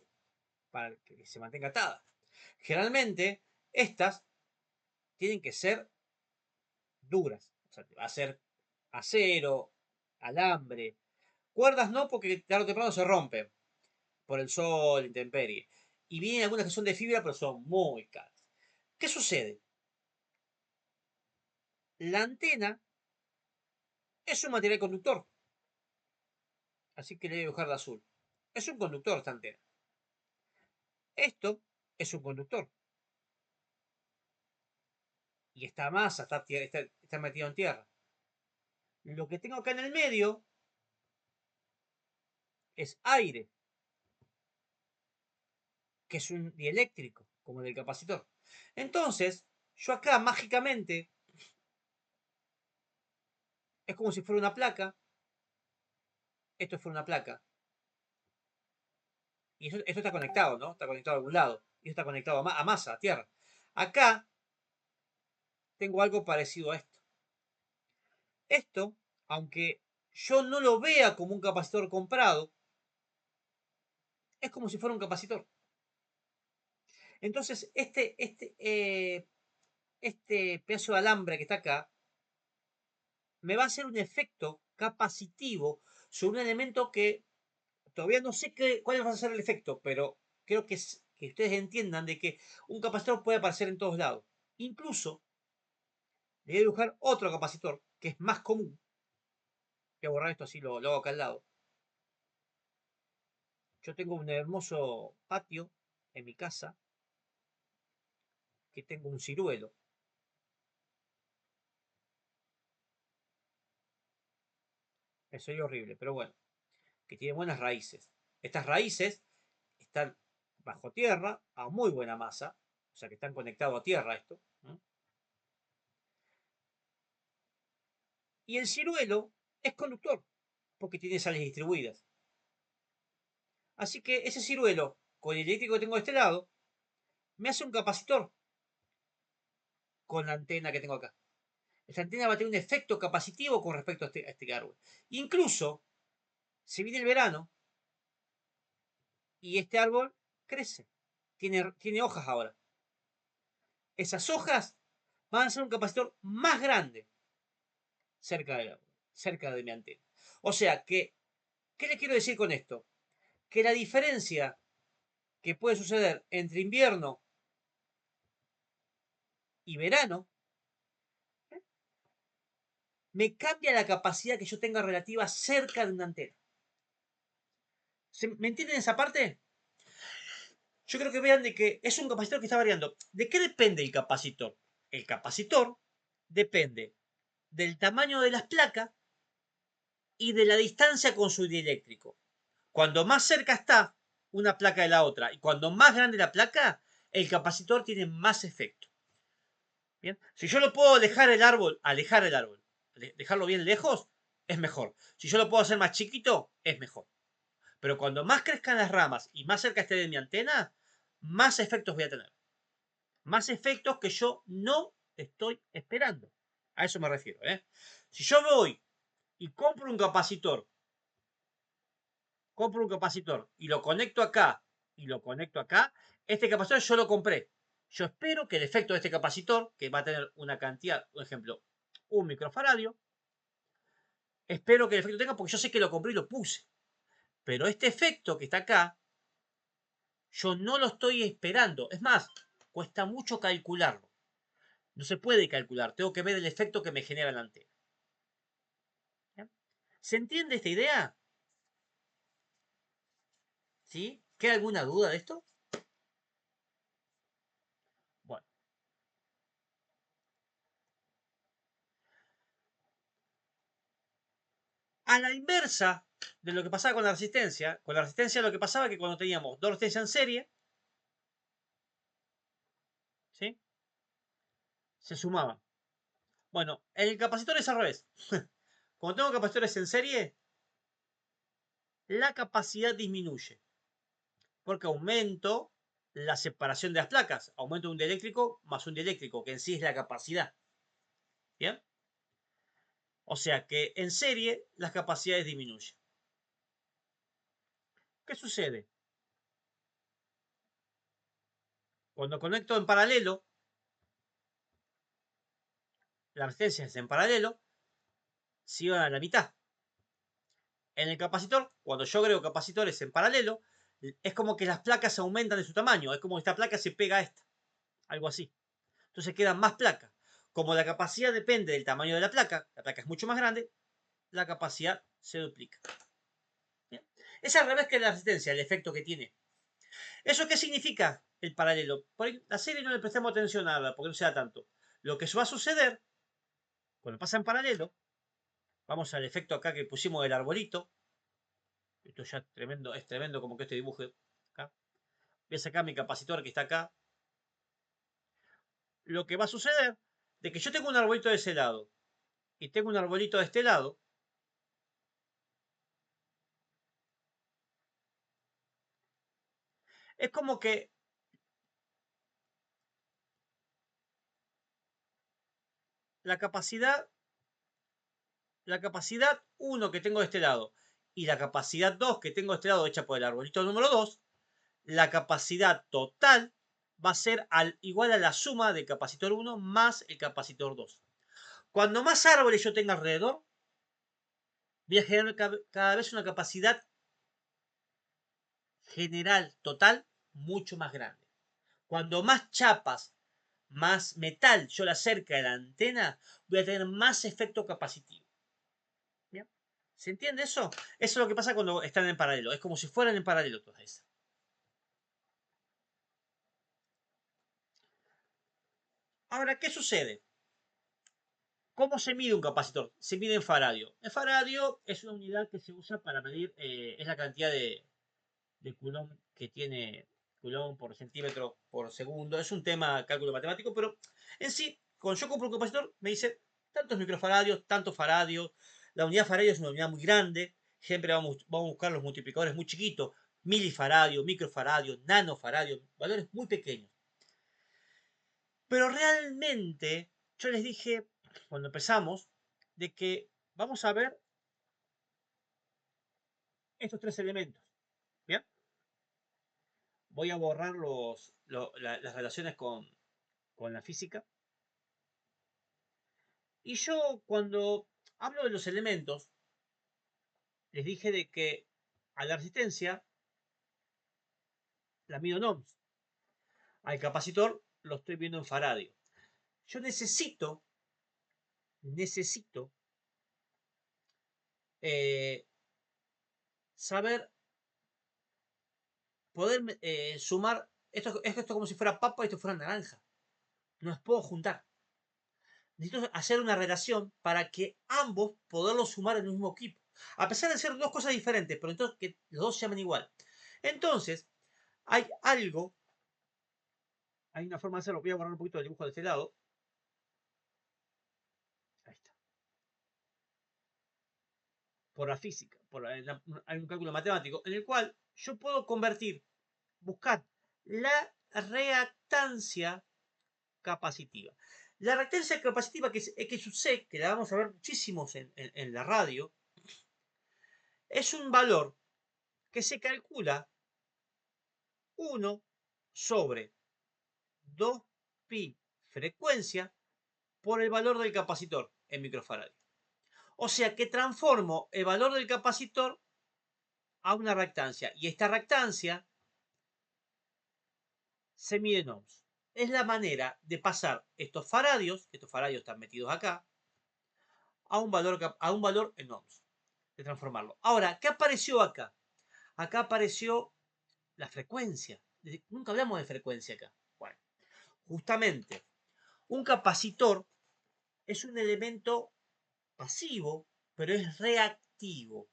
para que se mantenga atada. Generalmente, estas tienen que ser duras. O sea, va a ser acero, alambre. Cuerdas no, porque tarde o temprano se rompen por el sol, intemperie. Y vienen algunas que son de fibra, pero son muy caras. ¿Qué sucede? La antena es un material conductor. Así que le voy a dibujar de azul. Es un conductor esta antena. Esto es un conductor. Y esta masa está metido en tierra. Lo que tengo acá en el medio es aire, que es un dieléctrico, como el del capacitor. Entonces, yo acá mágicamente, es como si fuera una placa, esto fuera una placa, y esto está conectado, ¿no? Está conectado a algún lado, y esto está conectado a masa, a tierra. Acá tengo algo parecido a esto. Esto, aunque yo no lo vea como un capacitor comprado, es como si fuera un capacitor. Entonces, este pedazo de alambre que está acá me va a hacer un efecto capacitivo sobre un elemento que todavía no sé cuál va a ser el efecto, pero creo que ustedes entiendan de que un capacitor puede aparecer en todos lados. Incluso le voy a dibujar otro capacitor que es más común. Voy a borrar esto así lo hago acá al lado. Yo tengo un hermoso patio en mi casa que tengo un ciruelo. Eso es horrible, pero bueno, que tiene buenas raíces. Estas raíces están bajo tierra a muy buena masa, o sea que están conectados a tierra esto. ¿No? Y el ciruelo es conductor, porque tiene sales distribuidas. Así que ese ciruelo, con el eléctrico que tengo de este lado, me hace un capacitor con la antena que tengo acá. Esta antena va a tener un efecto capacitivo con respecto a este árbol. Incluso, si viene el verano y este árbol crece, tiene hojas ahora. Esas hojas van a ser un capacitor más grande cerca del árbol, cerca de mi antena. O sea que, ¿qué le quiero decir con esto? Que la diferencia que puede suceder entre invierno y verano me cambia la capacidad que yo tenga relativa cerca de una antena. ¿Me entienden esa parte? Yo creo que vean de que es un capacitor que está variando. ¿De qué depende el capacitor? El capacitor depende del tamaño de las placas y de la distancia con su dieléctrico. Cuando más cerca está una placa de la otra y cuando más grande la placa, el capacitor tiene más efecto. ¿Bien? Si yo lo puedo alejar el árbol, dejarlo bien lejos, es mejor. Si yo lo puedo hacer más chiquito, es mejor. Pero cuando más crezcan las ramas y más cerca esté de mi antena, más efectos voy a tener. Más efectos que yo no estoy esperando. A eso me refiero. Si yo voy y compro un capacitor y lo conecto acá y lo conecto acá, este capacitor yo lo compré. Yo espero que el efecto de este capacitor, que va a tener una cantidad, por ejemplo, un microfaradio, espero que el efecto tenga porque yo sé que lo compré y lo puse. Pero este efecto que está acá, yo no lo estoy esperando. Es más, cuesta mucho calcularlo. No se puede calcular, tengo que ver el efecto que me genera la antena. ¿Se entiende esta idea? ¿Sí? ¿Queda alguna duda de esto? Bueno, a la inversa de lo que pasaba con la resistencia lo que pasaba es que cuando teníamos dos resistencias en serie, ¿sí? Se sumaban. Bueno, en el capacitor es al revés. Cuando tengo capacitores en serie, la capacidad disminuye. Porque aumento la separación de las placas. Aumento un dieléctrico más un dieléctrico, que en sí es la capacidad. ¿Bien? O sea que en serie las capacidades disminuyen. ¿Qué sucede? Cuando conecto en paralelo, las resistencias en paralelo se iban a la mitad. En el capacitor, cuando yo agrego capacitores en paralelo, es como que las placas aumentan de su tamaño. Es como que esta placa se pega a esta. Algo así. Entonces quedan más placas. Como la capacidad depende del tamaño de la placa es mucho más grande, la capacidad se duplica. ¿Bien? Es al revés que la resistencia, el efecto que tiene. ¿Eso qué significa? El paralelo. Por ahí, la serie no le prestamos atención a nada, porque no se da tanto. Lo que va a suceder, cuando pasa en paralelo, vamos al efecto acá que pusimos del arbolito. Esto ya es tremendo como que este dibuje acá. Voy a sacar mi capacitor que está acá. Lo que va a suceder de que yo tengo un arbolito de ese lado y tengo un arbolito de este lado. Es como que la capacidad, la capacidad 1 que tengo de este lado y la capacidad 2 que tengo de este lado hecha por el arbolito número 2, la capacidad total va a ser igual a la suma del capacitor 1 más el capacitor 2. Cuando más árboles yo tenga alrededor, voy a generar cada vez una capacidad general total mucho más grande. Cuando más chapas, más metal yo le acerque a la antena, voy a tener más efecto capacitivo. ¿Bien? ¿Se entiende eso? Eso es lo que pasa cuando están en paralelo. Es como si fueran en paralelo todas esas. Ahora, ¿qué sucede? ¿Cómo se mide un capacitor? Se mide en faradio. El faradio es una unidad que se usa para medir, es la cantidad de Coulomb que tiene Coulomb por centímetro por segundo. Es un tema cálculo matemático, pero en sí, cuando yo compro un capacitor, me dice tantos microfaradios, tantos faradios. La unidad faradio es una unidad muy grande. Siempre vamos a buscar los multiplicadores muy chiquitos, milifaradios, microfaradios, nanofaradios, valores muy pequeños. Pero realmente, yo les dije, cuando empezamos, de que vamos a ver estos tres elementos. ¿Bien? Voy a borrar las relaciones con la física. Y yo cuando hablo de los elementos, les dije de que a la resistencia la mido en ohms. Al capacitor lo estoy viendo en faradio. Yo necesito eh, saber, poder sumar, esto como si fuera papa y esto fuera naranja. No los puedo juntar. Necesito hacer una relación para que ambos poderlos sumar en el mismo equipo. A pesar de ser dos cosas diferentes, pero entonces que los dos se llamen igual. Entonces, hay algo, hay una forma de hacerlo. Voy a borrar un poquito el dibujo de este lado. Ahí está. Por la física, hay un cálculo matemático en el cual yo puedo buscar la reactancia capacitiva. La reactancia capacitiva, que es XC, que la vamos a ver muchísimos en la radio, es un valor que se calcula 1 sobre 2 pi frecuencia por el valor del capacitor en microfaradios. O sea que transformo el valor del capacitor a una reactancia. Y esta reactancia se mide en ohms. Es la manera de pasar estos faradios están metidos acá, a un valor en ohms. De transformarlo. Ahora, ¿qué apareció acá? Acá apareció la frecuencia. Nunca hablamos de frecuencia acá. Bueno, justamente, un capacitor es un elemento pasivo, pero es reactivo.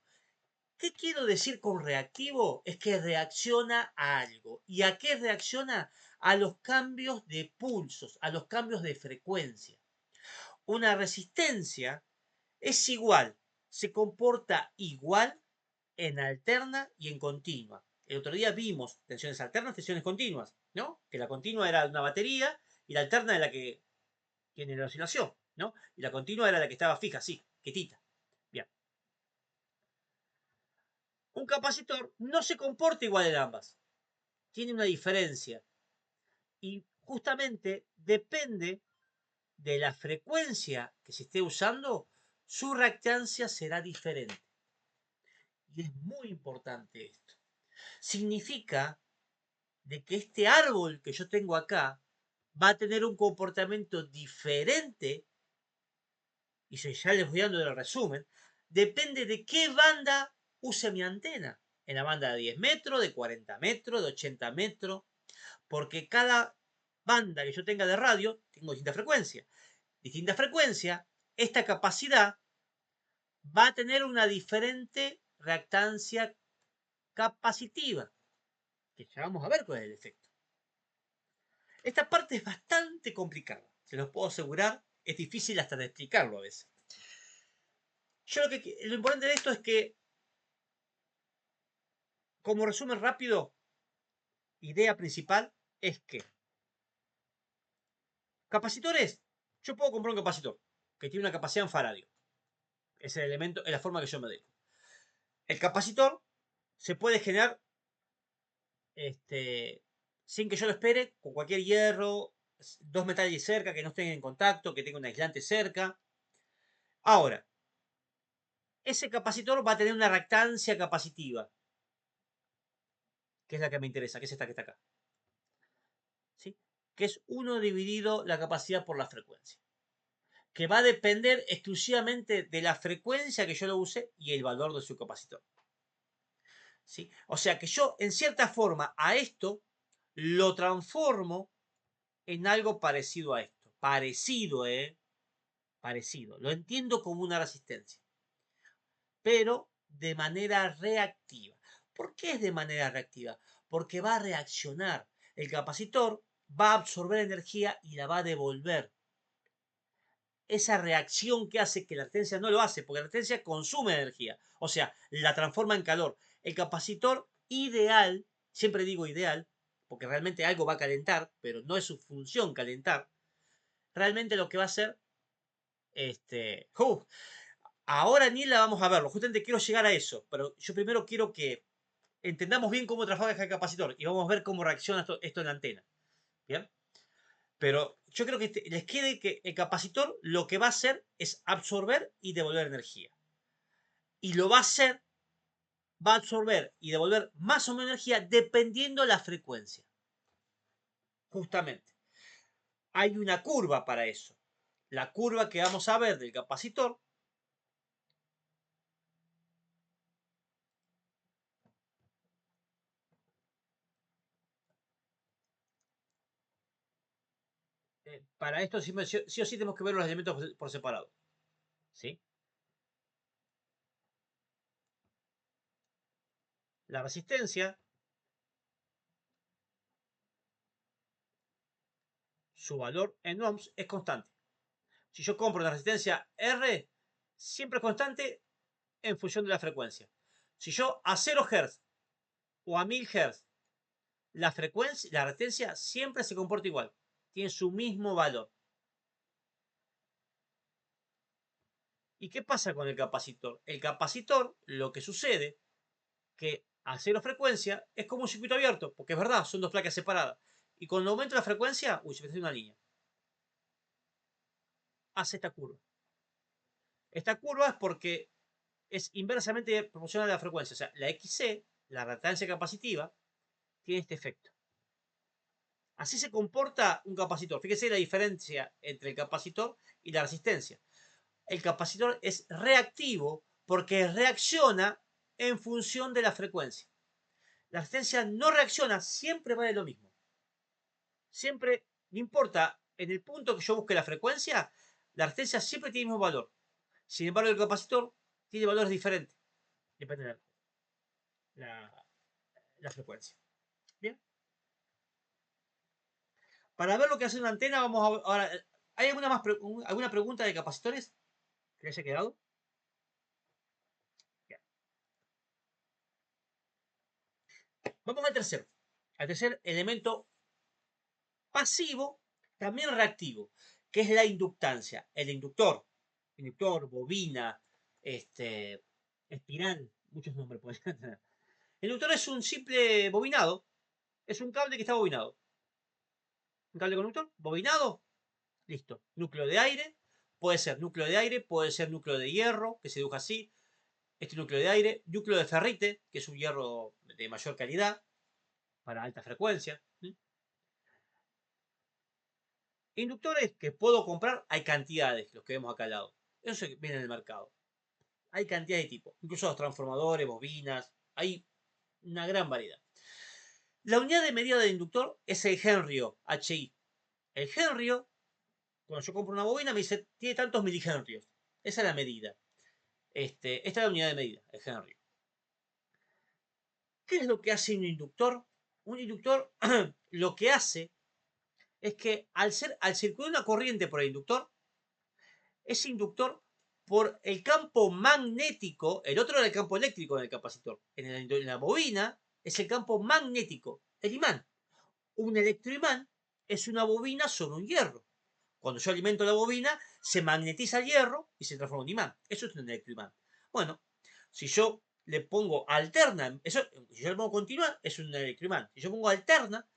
¿Qué quiero decir con reactivo? Es que reacciona a algo. ¿Y a qué reacciona? A los cambios de pulsos, a los cambios de frecuencia. Una resistencia es igual, se comporta igual en alterna y en continua. El otro día vimos tensiones alternas, tensiones continuas, ¿no? Que la continua era una batería y la alterna era la que tiene la oscilación, ¿no? Y la continua era la que estaba fija, así, quietita. Bien. Un capacitor no se comporta igual en ambas. Tiene una diferencia. Y justamente depende de la frecuencia que se esté usando, su reactancia será diferente. Y es muy importante esto. Significa de que este árbol que yo tengo acá va a tener un comportamiento diferente, y ya les voy dando el resumen, depende de qué banda use mi antena. En la banda de 10 metros, de 40 metros, de 80 metros, porque cada banda que yo tenga de radio, tengo distinta frecuencia. Distinta frecuencia, esta capacidad va a tener una diferente reactancia capacitiva, que ya vamos a ver cuál es el efecto. Esta parte es bastante complicada, se los puedo asegurar, es difícil hasta de explicarlo a veces. Yo lo importante de esto es que, como resumen rápido, idea principal es que capacitores, yo puedo comprar un capacitor que tiene una capacidad en faradio. Es el elemento, es la forma que yo me dejo. El capacitor se puede generar sin que yo lo espere, con cualquier hierro, dos metales cerca que no estén en contacto, que tenga un aislante cerca. Ahora, ese capacitor va a tener una reactancia capacitiva, que es la que me interesa, que es esta que está acá. ¿Sí? Que es 1 dividido la capacidad por la frecuencia. Que va a depender exclusivamente de la frecuencia que yo lo use y el valor de su capacitor. ¿Sí? O sea que yo, en cierta forma, a esto lo transformo en algo parecido a esto. Parecido, ¿eh? parecido. Lo entiendo como una resistencia, pero de manera reactiva. ¿Por qué es de manera reactiva? Porque va a reaccionar. El capacitor va a absorber energía y la va a devolver. Esa reacción que hace que la resistencia no lo hace, porque la resistencia consume energía, o sea, la transforma en calor. El capacitor ideal, siempre digo ideal, porque realmente algo va a calentar, pero no es su función calentar, realmente lo que va a hacer, ahora ni la vamos a verlo, justamente quiero llegar a eso, pero yo primero quiero que entendamos bien cómo trabaja el capacitor y vamos a ver cómo reacciona esto en la antena. ¿Bien? Pero yo creo que les quede que el capacitor lo que va a hacer es absorber y devolver energía. Y lo va a hacer, va a absorber y devolver más o menos energía dependiendo la frecuencia. Justamente. Hay una curva para eso. La curva que vamos a ver del capacitor para esto sí, sí, o sí tenemos que ver los elementos por separado. ¿Sí? La resistencia, su valor en ohms es constante. Si yo compro una resistencia R, siempre es constante en función de la frecuencia. Si yo a 0 Hz o a 1000 Hz, la frecuencia, la resistencia siempre se comporta igual. Tiene su mismo valor. ¿Y qué pasa con el capacitor? El capacitor, lo que sucede, que a 0 frecuencia es como un circuito abierto, porque es verdad, son dos placas separadas. Y cuando aumenta la frecuencia, se me hace una línea. Hace esta curva. Esta curva es porque es inversamente proporcional a la frecuencia. O sea, la XC, la reactancia capacitiva, tiene este efecto. Así se comporta un capacitor. Fíjese la diferencia entre el capacitor y la resistencia. El capacitor es reactivo porque reacciona en función de la frecuencia. La resistencia no reacciona, siempre vale lo mismo. Siempre, no importa, en el punto que yo busque la frecuencia, la resistencia siempre tiene el mismo valor. Sin embargo, el capacitor tiene valores diferentes. Depende de la frecuencia. Bien. Para ver lo que hace una antena, vamos a ahora. ¿Hay alguna pregunta de capacitores que haya quedado? Bien. Vamos al tercero. Al tercer elemento pasivo, también reactivo, que es la inductancia. El inductor, bobina, espiral, muchos nombres pueden tener. El inductor es un simple bobinado, es un cable que está bobinado. Un cable conductor, bobinado, listo. Núcleo de aire, puede ser núcleo de aire, puede ser núcleo de hierro, que se dibuja así. Este núcleo de aire, núcleo de ferrite, que es un hierro de mayor calidad, para alta frecuencia. Inductores que puedo comprar, hay cantidades, los que vemos acá al lado. Eso viene en el mercado. Hay cantidad de tipos, incluso los transformadores, bobinas, hay una gran variedad. La unidad de medida del inductor es el henrio, HI. El henrio, cuando yo compro una bobina, me dice, tiene tantos milihenrios. Esa es la medida. Esta es la unidad de medida, el henrio. ¿Qué es lo que hace un inductor? Un inductor lo que hace es que al circular una corriente por el inductor, ese inductor por el campo magnético, el otro era el campo eléctrico en el capacitor. En la bobina es el campo magnético, el imán. Un electroimán es una bobina sobre un hierro. Cuando yo alimento la bobina, se magnetiza el hierro y se transforma en imán. Eso es un electroimán. Bueno, si yo le pongo alterna, si yo le pongo continua, es un electroimán. Si yo pongo alterna,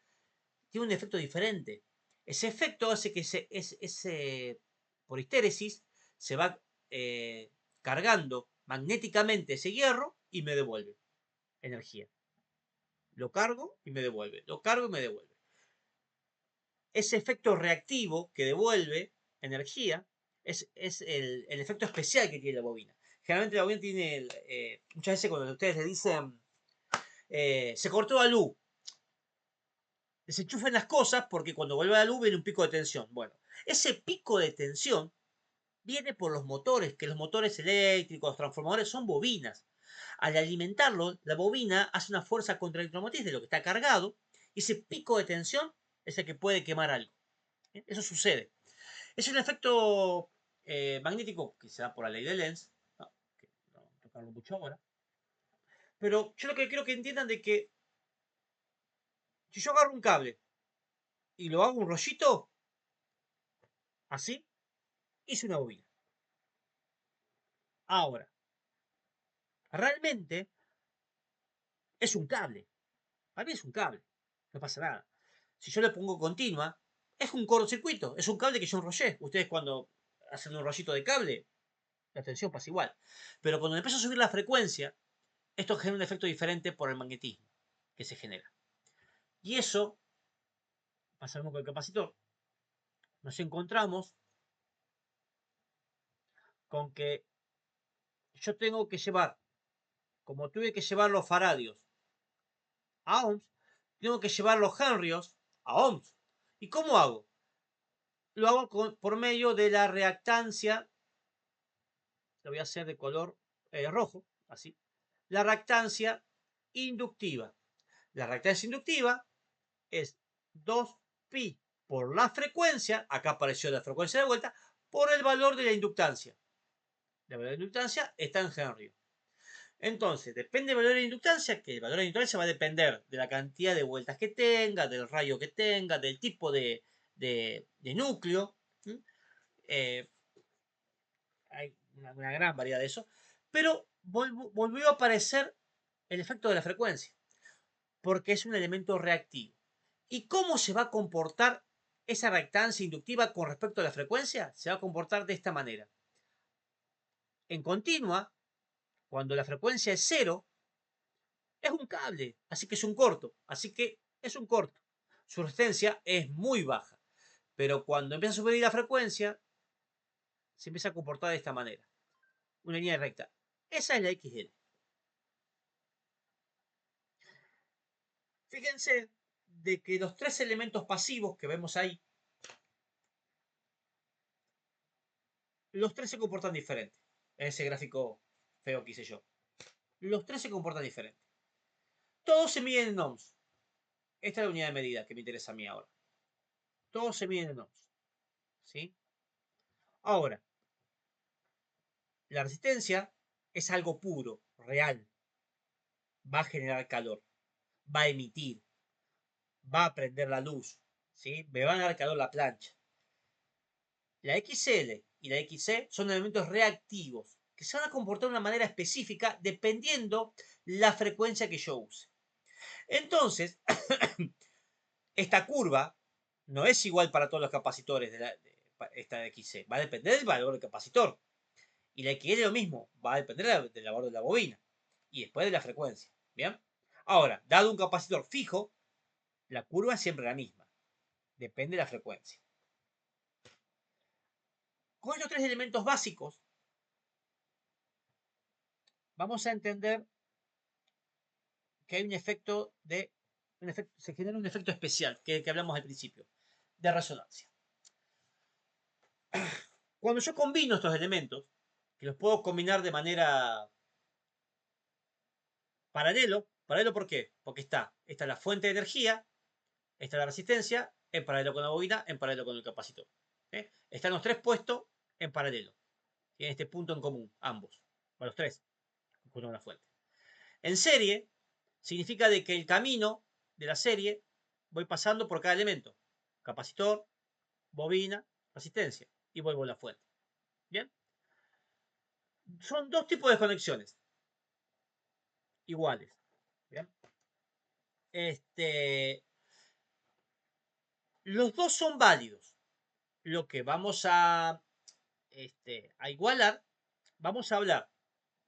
tiene un efecto diferente. Ese efecto hace que por histéresis se va cargando magnéticamente ese hierro y me devuelve energía. Lo cargo y me devuelve. Lo cargo y me devuelve. Ese efecto reactivo que devuelve energía es el efecto especial que tiene la bobina. Generalmente la bobina tiene, muchas veces cuando ustedes le dicen, se cortó la luz, desenchufen las cosas porque cuando vuelve la luz viene un pico de tensión. Bueno, ese pico de tensión viene por los motores, que los motores eléctricos, los transformadores son bobinas. Al alimentarlo, la bobina hace una fuerza contraelectromotriz de lo que está cargado y ese pico de tensión es el que puede quemar algo. Eso sucede. Es un efecto magnético que se da por la ley de Lenz, ¿no? Que no vamos a tocarlo mucho ahora. Pero yo lo que quiero que entiendan de que si yo agarro un cable y lo hago un rollito, así, hice una bobina. Ahora, realmente es un cable. Para mí es un cable. No pasa nada. Si yo le pongo continua, es un cortocircuito. Es un cable que yo enrollé. Ustedes cuando hacen un rollito de cable, la tensión pasa igual. Pero cuando empiezo a subir la frecuencia, esto genera un efecto diferente por el magnetismo que se genera. Y eso pasa lo mismo con el capacitor. Nos encontramos con que yo tengo que llevar, como tuve que llevar los faradios a ohms, tengo que llevar los henrios a ohms. ¿Y cómo hago? Lo hago por medio de la reactancia, lo voy a hacer de color rojo, así, la reactancia inductiva. La reactancia inductiva es 2pi por la frecuencia, acá apareció la frecuencia de vuelta, por el valor de la inductancia. La valor de la inductancia está en Henry. Entonces, depende del valor de la inductancia, que el valor de la inductancia va a depender de la cantidad de vueltas que tenga, del rayo que tenga, del tipo de núcleo. Eh, hay una gran variedad de eso. Pero volvió a aparecer el efecto de la frecuencia, porque es un elemento reactivo. ¿Y cómo se va a comportar esa reactancia inductiva con respecto a la frecuencia? Se va a comportar de esta manera. En continua, cuando la frecuencia es cero, es un cable, así que es un corto, así que es un corto. Su resistencia es muy baja, pero cuando empieza a subir la frecuencia, se empieza a comportar de esta manera, una línea recta. Esa es la XL. Fíjense de que los tres elementos pasivos que vemos ahí, los tres se comportan diferente. En ese gráfico feo que hice yo. Los tres se comportan diferente. Todos se miden en ohms. Esta es la unidad de medida que me interesa a mí ahora. Todos se miden en ohms. ¿Sí? Ahora, la resistencia es algo puro, real. Va a generar calor. Va a emitir. Va a prender la luz. ¿Sí? Me van a dar calor la plancha. La XL y la XC son elementos reactivos que se van a comportar de una manera específica dependiendo la frecuencia que yo use. Entonces, esta curva no es igual para todos los capacitores de esta XC. Va a depender del valor del capacitor. Y la XL lo mismo. Va a depender del valor de la bobina. Y después de la frecuencia. ¿Bien? Ahora, dado un capacitor fijo, la curva es siempre la misma. Depende de la frecuencia. Con estos tres elementos básicos, vamos a entender que hay un efecto de. Se genera un efecto especial, que hablamos al principio, de resonancia. Cuando yo combino estos elementos, que los puedo combinar de manera paralelo, ¿paralelo por qué? Porque está la fuente de energía, está la resistencia, en paralelo con la bobina, en paralelo con el capacitor. Están los tres puestos en paralelo. Tienen este punto en común, ambos. O los tres, junto con la fuente. En serie, significa de que el camino de la serie voy pasando por cada elemento. Capacitor, bobina, resistencia. Y vuelvo a la fuente. ¿Bien? Son dos tipos de conexiones. Iguales. ¿Bien? Los dos son válidos. Lo que vamos a igualar, vamos a hablar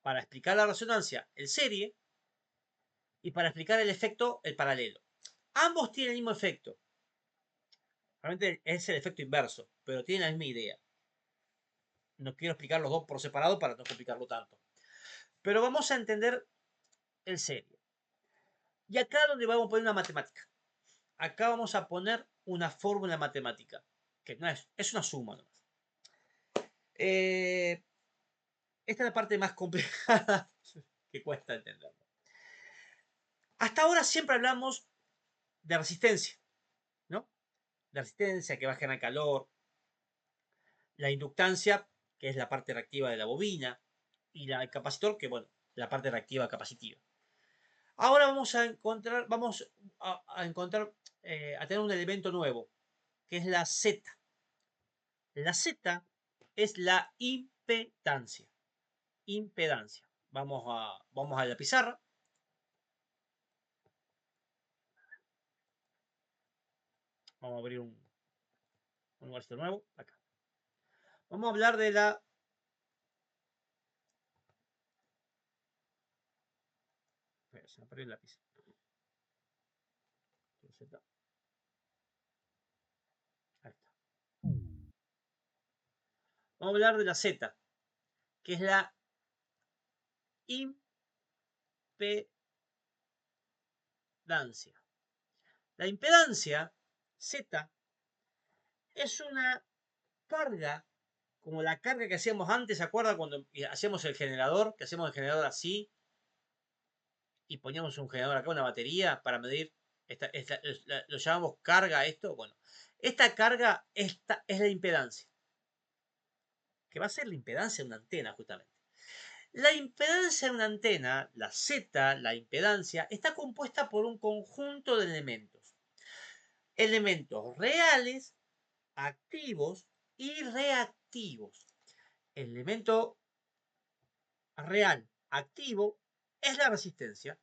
para explicar la resonancia el serie y para explicar el efecto el paralelo. Ambos tienen el mismo efecto. Realmente es el efecto inverso, pero tienen la misma idea. No quiero explicar los dos por separado para no complicarlo tanto. Pero vamos a entender el serie. Y acá donde vamos a poner una matemática. Acá vamos a poner una fórmula matemática, que no es una suma nomás. Esta es la parte más complicada que cuesta entenderlo. Hasta ahora siempre hablamos de resistencia, ¿no? La resistencia que va a generar calor, la inductancia, que es la parte reactiva de la bobina, y el capacitor, que bueno, la parte reactiva capacitiva. Ahora vamos a encontrar, a tener un elemento nuevo, que es la Z. La Z es la impedancia. Impedancia. Vamos a la pizarra. Vamos a abrir un lugarcito nuevo. Acá. Vamos a hablar de la... Se me perdió el lápiz. Z. Ahí está. Vamos a hablar de la Z, que es la impedancia. La impedancia, Z, es una carga, como la carga que hacíamos antes, ¿se acuerda cuando hacíamos el generador? Que hacíamos el generador así y poníamos un generador acá, una batería para medir, lo llamamos carga esto. Bueno, esta carga es la impedancia, que va a ser la impedancia de una antena justamente. La impedancia de una antena, la Z, la impedancia, está compuesta por un conjunto de elementos. Elementos reales, activos y reactivos. El elemento real, activo, es la resistencia,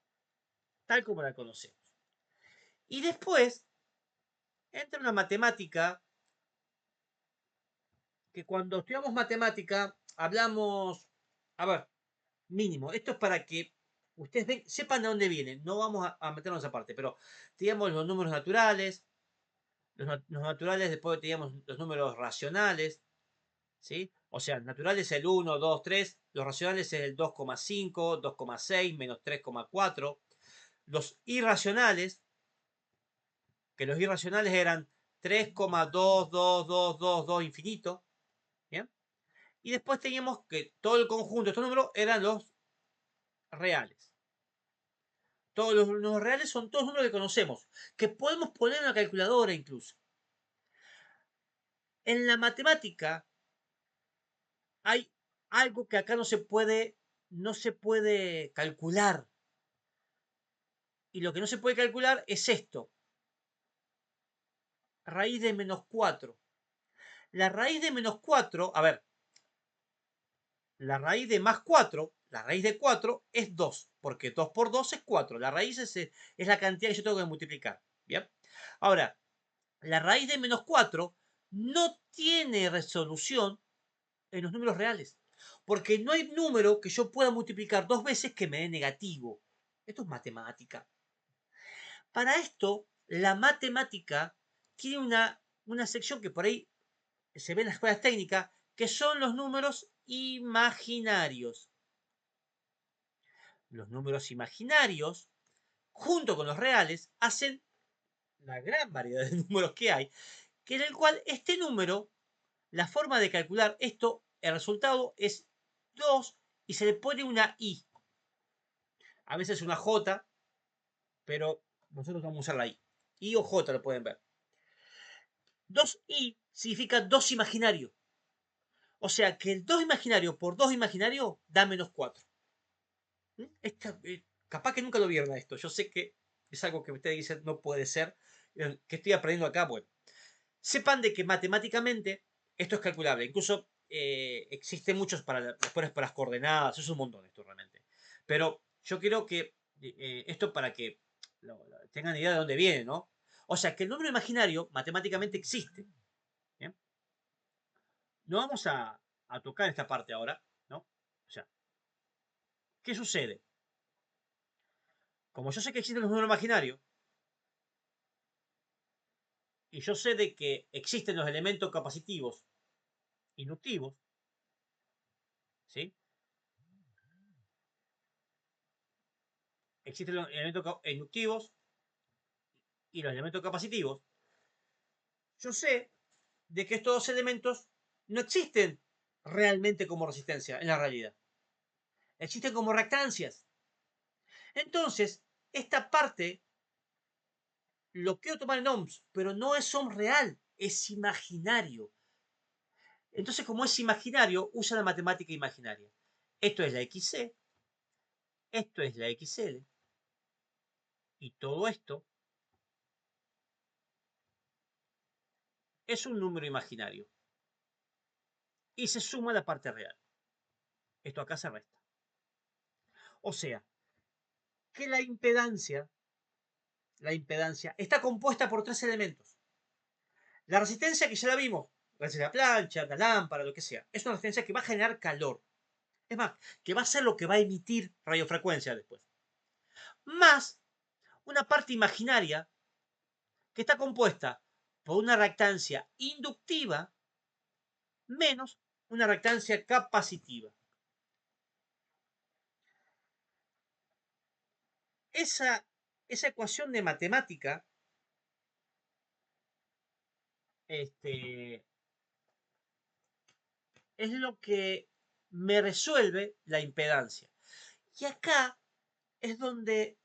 tal como la conocemos. Y después entra una matemática que cuando estudiamos matemática hablamos, a ver, mínimo, esto es para que ustedes sepan de dónde vienen, no vamos a meternos esa parte, pero teníamos los números naturales, los naturales, después teníamos los números racionales, ¿sí? O sea, naturales es el 1, 2, 3, los racionales es el 2,5, 2,6, menos 3,4, los irracionales, que los irracionales eran 3,22222 infinito, ¿bien? Y después teníamos que todo el conjunto de estos números eran los reales. Todos los números reales son todos números que conocemos, que podemos poner en la calculadora incluso. En la matemática hay algo que acá no se puede calcular. Y lo que no se puede calcular es esto. Raíz de menos 4. La raíz de menos 4, a ver, la raíz de más 4, la raíz de 4 es 2, porque 2 por 2 es 4. La raíz es la cantidad que yo tengo que multiplicar. ¿Bien? Ahora, la raíz de menos 4 no tiene resolución en los números reales, porque no hay número que yo pueda multiplicar dos veces que me dé negativo. Esto es matemática. Para esto, la matemática tiene una sección que por ahí se ve en las escuelas técnicas, que son los números imaginarios. Los números imaginarios, junto con los reales, hacen la gran variedad de números que hay, que en el cual este número, la forma de calcular esto, el resultado es 2 y se le pone una i. A veces una j, pero nosotros vamos a usar la i. I o j lo pueden ver. 2i significa 2 imaginario. O sea que el 2 imaginario por 2 imaginario da menos 4. Capaz que nunca lo vieron a esto. Yo sé que es algo que ustedes dicen no puede ser. ¿Qué estoy aprendiendo acá? Bueno, sepan de que matemáticamente esto es calculable. Incluso existen muchos después para las coordenadas. Es un montón esto realmente. Pero yo quiero que esto para que tengan idea de dónde viene, ¿no? O sea, que el número imaginario matemáticamente existe. ¿Bien? No vamos a tocar esta parte ahora, ¿no? O sea, ¿qué sucede? Como yo sé que existen los números imaginarios, y yo sé de que existen los elementos capacitivos inductivos, ¿sí? Existen los elementos inductivos y los elementos capacitivos. Yo sé de que estos dos elementos no existen realmente como resistencia en la realidad. Existen como reactancias. Entonces, esta parte lo quiero tomar en ohms, pero no es ohm real, es imaginario. Entonces, como es imaginario, usa la matemática imaginaria. Esto es la XC, esto es la XL, y todo esto es un número imaginario. Y se suma la parte real. Esto acá se resta. O sea, que la impedancia está compuesta por tres elementos. La resistencia, que ya la vimos, resistencia a la plancha, la lámpara, lo que sea, es una resistencia que va a generar calor. Es más, que va a ser lo que va a emitir radiofrecuencia después. Más una parte imaginaria que está compuesta por una reactancia inductiva menos una reactancia capacitiva. Esa ecuación de matemática es lo que me resuelve la impedancia. Y acá es donde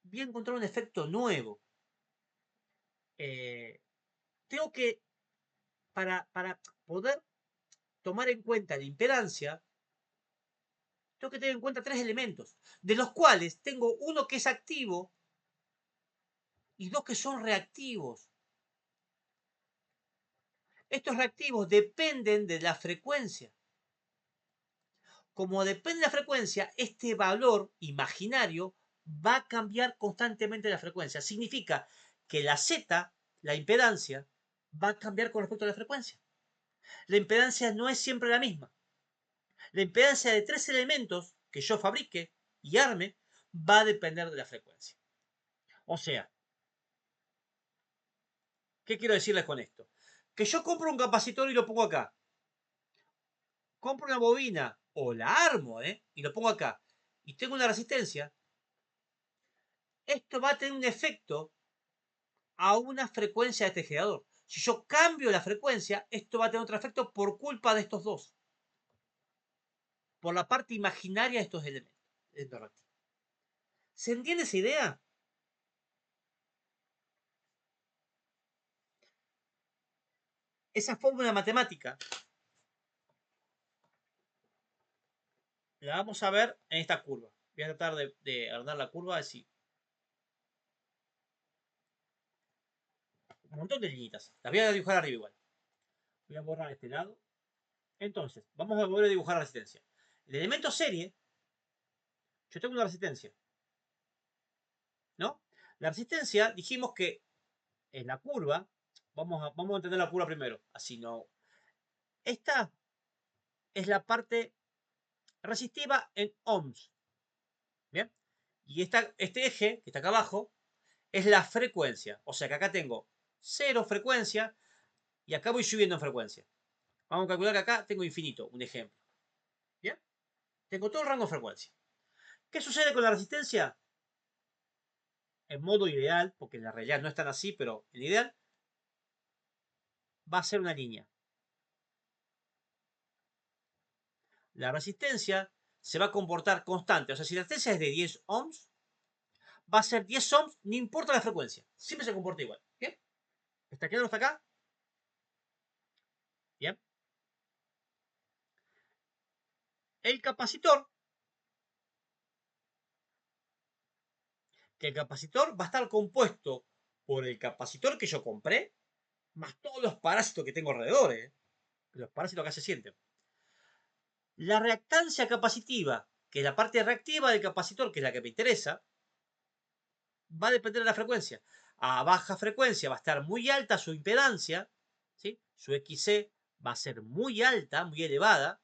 voy a encontrar un efecto nuevo. Tengo que, para poder tomar en cuenta la impedancia, tengo que tener en cuenta tres elementos, de los cuales tengo uno que es activo y dos que son reactivos. Estos reactivos dependen de la frecuencia. Como depende de la frecuencia, este valor imaginario va a cambiar constantemente la frecuencia. Significa que la Z, la impedancia, va a cambiar con respecto a la frecuencia. La impedancia no es siempre la misma. La impedancia de tres elementos que yo fabrique y arme va a depender de la frecuencia. O sea, ¿qué quiero decirles con esto? Que yo compro un capacitor y lo pongo acá. Compro una bobina o la armo, y lo pongo acá. Y tengo una resistencia. Esto va a tener un efecto a una frecuencia de este generador. Si yo cambio la frecuencia, esto va a tener otro efecto por culpa de estos dos. Por la parte imaginaria de estos elementos. ¿Se entiende esa idea? Esa fórmula matemática la vamos a ver en esta curva. Voy a tratar de agrandar la curva así. Un montón de liñitas. Las voy a dibujar arriba igual. Voy a borrar este lado. Entonces, vamos a volver a dibujar la resistencia. El elemento serie, yo tengo una resistencia. ¿No? La resistencia, dijimos que en la curva, vamos a entender la curva primero. Así no. Esta es la parte resistiva en ohms. ¿Bien? Y este eje, que está acá abajo, es la frecuencia. O sea que acá tengo cero frecuencia y acá voy subiendo en frecuencia. Vamos a calcular que acá tengo infinito, un ejemplo. ¿Bien? Tengo todo el rango de frecuencia. ¿Qué sucede con la resistencia? En modo ideal, porque en la realidad no es tan así, pero en ideal, va a ser una línea. La resistencia se va a comportar constante. O sea, si la resistencia es de 10 ohms, va a ser 10 ohms, no importa la frecuencia. Siempre se comporta igual. ¿Bien? ¿Está quedando hasta acá? Bien. El capacitor, que el capacitor va a estar compuesto por el capacitor que yo compré, más todos los parásitos que tengo alrededor. Los parásitos acá se sienten. La reactancia capacitiva, que es la parte reactiva del capacitor, que es la que me interesa, va a depender de la frecuencia. A baja frecuencia va a estar muy alta su impedancia, ¿sí? Su XC va a ser muy alta, muy elevada,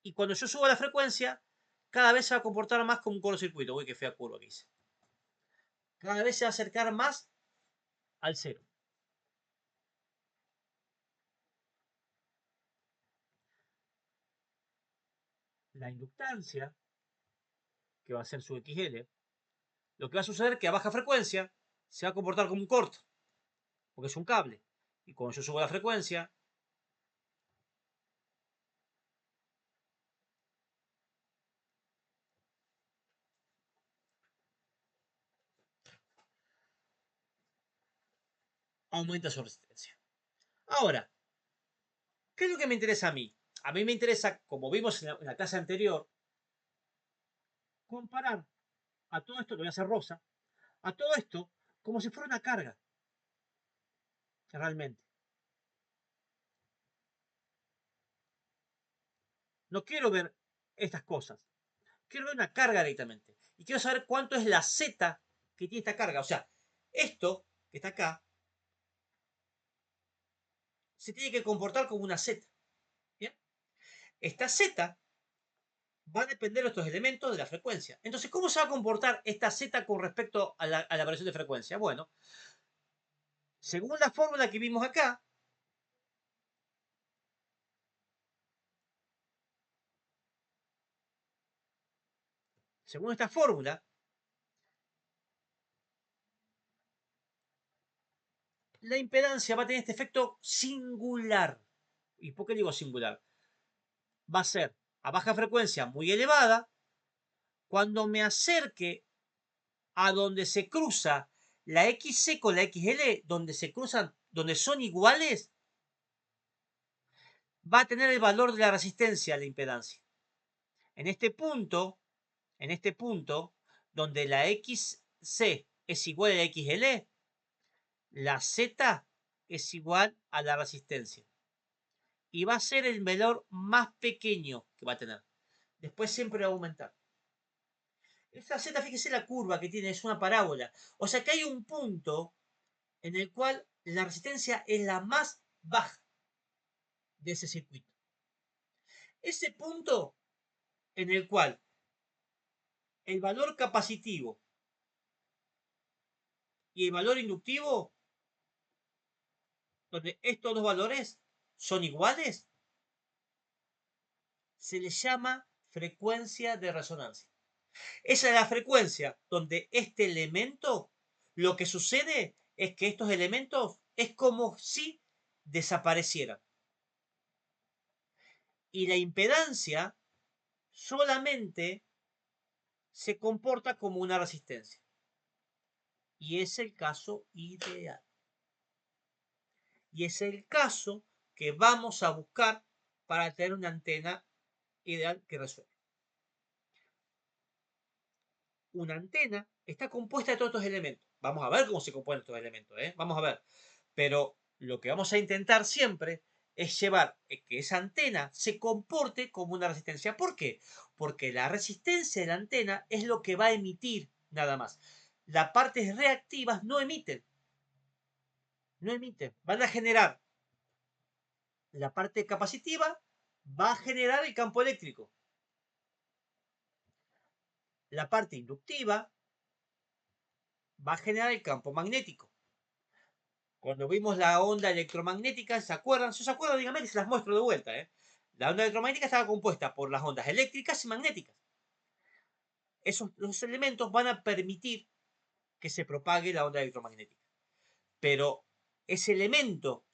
y cuando yo subo la frecuencia, cada vez se va a comportar más como un cortocircuito. Uy, qué fea curva que hice. Cada vez se va a acercar más al cero. La inductancia, que va a ser su XL, lo que va a suceder es que a baja frecuencia se va a comportar como un corto, porque es un cable. Y cuando yo subo la frecuencia, aumenta su resistencia. Ahora, ¿qué es lo que me interesa a mí? A mí me interesa, como vimos en la clase anterior, comparar a todo esto, lo voy a hacer rosa, a todo esto como si fuera una carga, realmente. No quiero ver estas cosas. Quiero ver una carga directamente. Y quiero saber cuánto es la Z que tiene esta carga. O sea, esto que está acá se tiene que comportar como una Z. ¿Bien? Esta Z va a depender de estos elementos de la frecuencia. Entonces, ¿cómo se va a comportar esta Z con respecto a la variación de frecuencia? Bueno, según la fórmula que vimos acá, según esta fórmula, la impedancia va a tener este efecto singular. ¿Y por qué digo singular? Va a ser a baja frecuencia muy elevada. Cuando me acerque a donde se cruza la XC con la XL, donde se cruzan, donde son iguales, va a tener el valor de la resistencia a la impedancia. En este punto, en este punto, donde la XC es igual a la XL, la Z es igual a la resistencia. Y va a ser el valor más pequeño que va a tener. Después siempre va a aumentar. Esta Z, fíjese la curva que tiene, es una parábola. O sea que hay un punto en el cual la resistencia es la más baja de ese circuito. Ese punto en el cual el valor capacitivo y el valor inductivo, donde estos dos valores son iguales, se le llama frecuencia de resonancia. Esa es la frecuencia donde este elemento, lo que sucede es que estos elementos es como si desaparecieran. Y la impedancia solamente se comporta como una resistencia. Y es el caso ideal. Y es el caso que vamos a buscar para tener una antena ideal que resuelva. Una antena está compuesta de todos estos elementos. Vamos a ver cómo se componen estos elementos, ¿eh? Vamos a ver. Pero lo que vamos a intentar siempre es llevar que esa antena se comporte como una resistencia. ¿Por qué? Porque la resistencia de la antena es lo que va a emitir nada más. Las partes reactivas no emiten. No emiten. Van a generar la parte capacitiva, va a generar el campo eléctrico. La parte inductiva va a generar el campo magnético. Cuando vimos la onda electromagnética, ¿se acuerdan? Si se acuerdan, díganme que se las muestro de vuelta. La onda electromagnética estaba compuesta por las ondas eléctricas y magnéticas. Esos los elementos van a permitir que se propague la onda electromagnética. Pero ese elemento,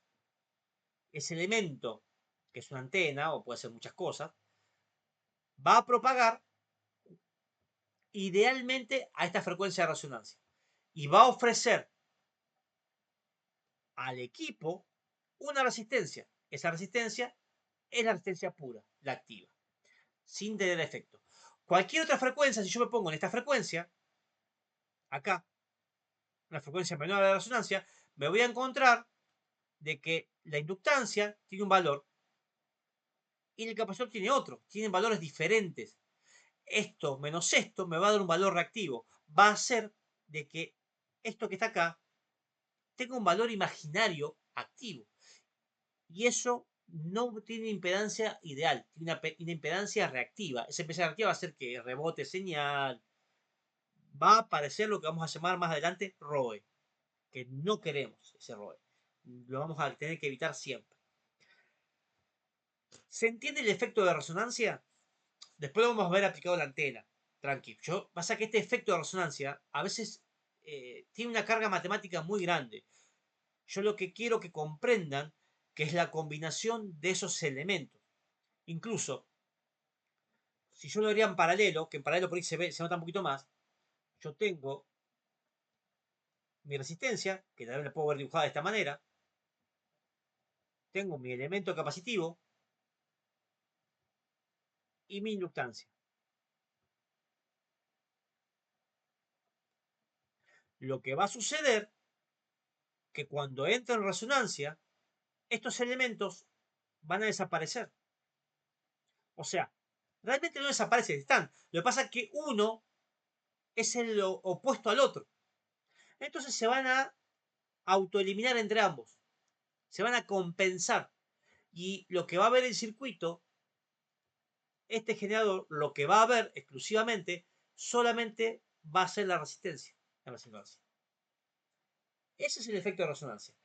que es una antena, o puede ser muchas cosas, va a propagar idealmente a esta frecuencia de resonancia. Y va a ofrecer al equipo una resistencia. Esa resistencia es la resistencia pura, la activa, sin tener efecto. Cualquier otra frecuencia, si yo me pongo en esta frecuencia, acá, una frecuencia menor a la resonancia, me voy a encontrar de que la inductancia tiene un valor y el capacitor tiene otro, tienen valores diferentes. Esto menos esto me va a dar un valor reactivo. Va a hacer de que esto que está acá tenga un valor imaginario activo. Y eso no tiene impedancia ideal, tiene una impedancia reactiva. Esa impedancia reactiva va a hacer que rebote señal. Va a aparecer lo que vamos a llamar más adelante ROE, que no queremos ese ROE. Lo vamos a tener que evitar siempre. ¿Se entiende el efecto de resonancia? Después lo vamos a ver aplicado a la antena. Tranqui. Pasa que este efecto de resonancia a veces tiene una carga matemática muy grande. Yo lo que quiero que comprendan que es la combinación de esos elementos. Incluso, si yo lo haría en paralelo, que en paralelo por ahí se nota un poquito más, yo tengo mi resistencia, que también la puedo ver dibujada de esta manera. Tengo mi elemento capacitivo y mi inductancia. Lo que va a suceder que cuando entre en resonancia, estos elementos van a desaparecer. O sea, realmente no desaparecen, están. Lo que pasa es que uno es el opuesto al otro. Entonces se van a autoeliminar entre ambos. Se van a compensar. Y lo que va a ver el circuito, este generador, lo que va a ver exclusivamente, solamente va a ser la resistencia. La resonancia. Ese es el efecto de resonancia.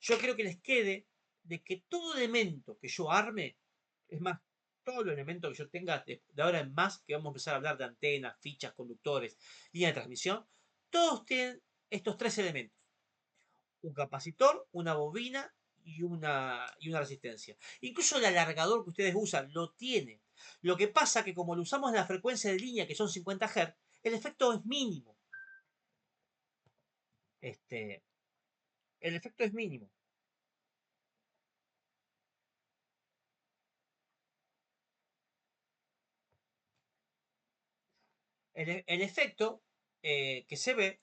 Yo quiero que les quede de que todo elemento que yo arme, es más, todos los elementos que yo tenga de ahora en más, que vamos a empezar a hablar de antenas, fichas, conductores, línea de transmisión, todos tienen estos tres elementos. Un capacitor, una bobina y una resistencia. Incluso el alargador que ustedes usan lo tiene. Lo que pasa que como lo usamos en la frecuencia de línea, que son 50 Hz, el efecto es mínimo. El efecto es mínimo. El efecto que se ve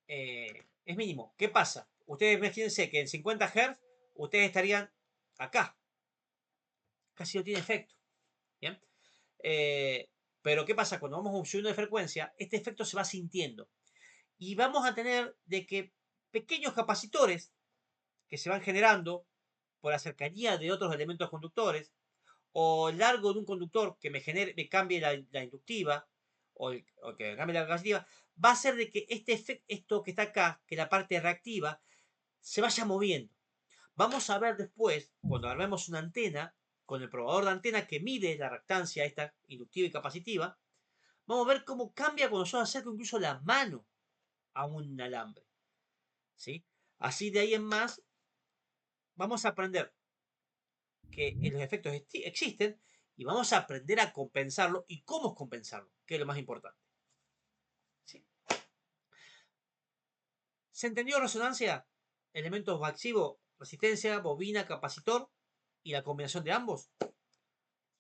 es mínimo. ¿Qué pasa? Ustedes imagínense que en 50 Hz ustedes estarían acá. Casi no tiene efecto. ¿Bien? Pero ¿qué pasa? Cuando vamos subiendo de frecuencia, este efecto se va sintiendo. Y vamos a tener de que pequeños capacitores que se van generando por la cercanía de otros elementos conductores, o el largo de un conductor que me cambie la inductiva, o que cambie la capacitiva, va a hacer de que esto que está acá, que la parte reactiva, se vaya moviendo. Vamos a ver después, cuando armemos una antena, con el probador de antena que mide la reactancia esta inductiva y capacitiva, vamos a ver cómo cambia cuando yo acerco incluso la mano a un alambre. ¿Sí? Así de ahí en más, vamos a aprender que los efectos existen y vamos a aprender a compensarlo y cómo compensarlo, que es lo más importante. ¿Sí? ¿Se entendió resonancia? Elementos pasivos, resistencia, bobina, capacitor y la combinación de ambos.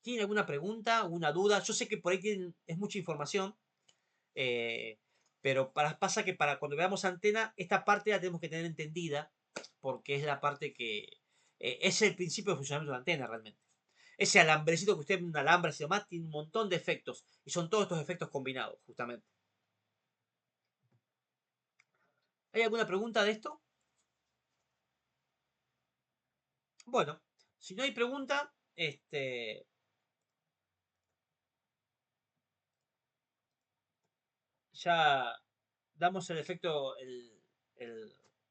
¿Tienen alguna pregunta, alguna duda? Yo sé que por ahí es mucha información, pero pasa que para cuando veamos antena, esta parte la tenemos que tener entendida porque es la parte que es el principio de funcionamiento de la antena realmente. Ese alambrecito que usted, un alambre y demás, tiene un montón de efectos y son todos estos efectos combinados, justamente. ¿Hay alguna pregunta de esto? Bueno, si no hay pregunta, ya damos el efecto,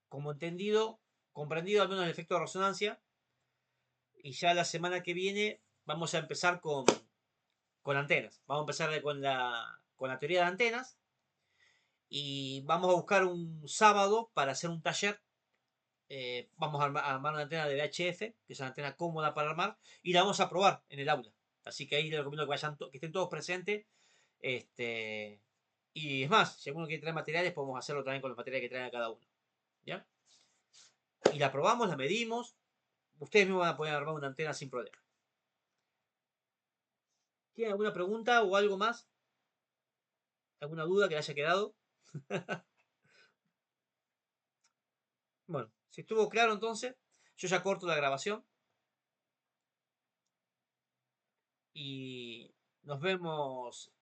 como entendido, comprendido al menos el efecto de resonancia. Y ya la semana que viene vamos a empezar con antenas. Vamos a empezar con la teoría de antenas. Y vamos a buscar un sábado para hacer un taller. Vamos a armar una antena de VHF, que es una antena cómoda para armar, y la vamos a probar en el aula. Así que ahí les recomiendo que que estén todos presentes. Y es más, si alguno quiere traer materiales, podemos hacerlo también con los materiales que traen a cada uno. ¿Ya? Y la probamos, la medimos. Ustedes mismos van a poder armar una antena sin problema. ¿Tienen alguna pregunta o algo más? ¿Alguna duda que le haya quedado? Bueno, si estuvo claro entonces, yo ya corto la grabación y nos vemos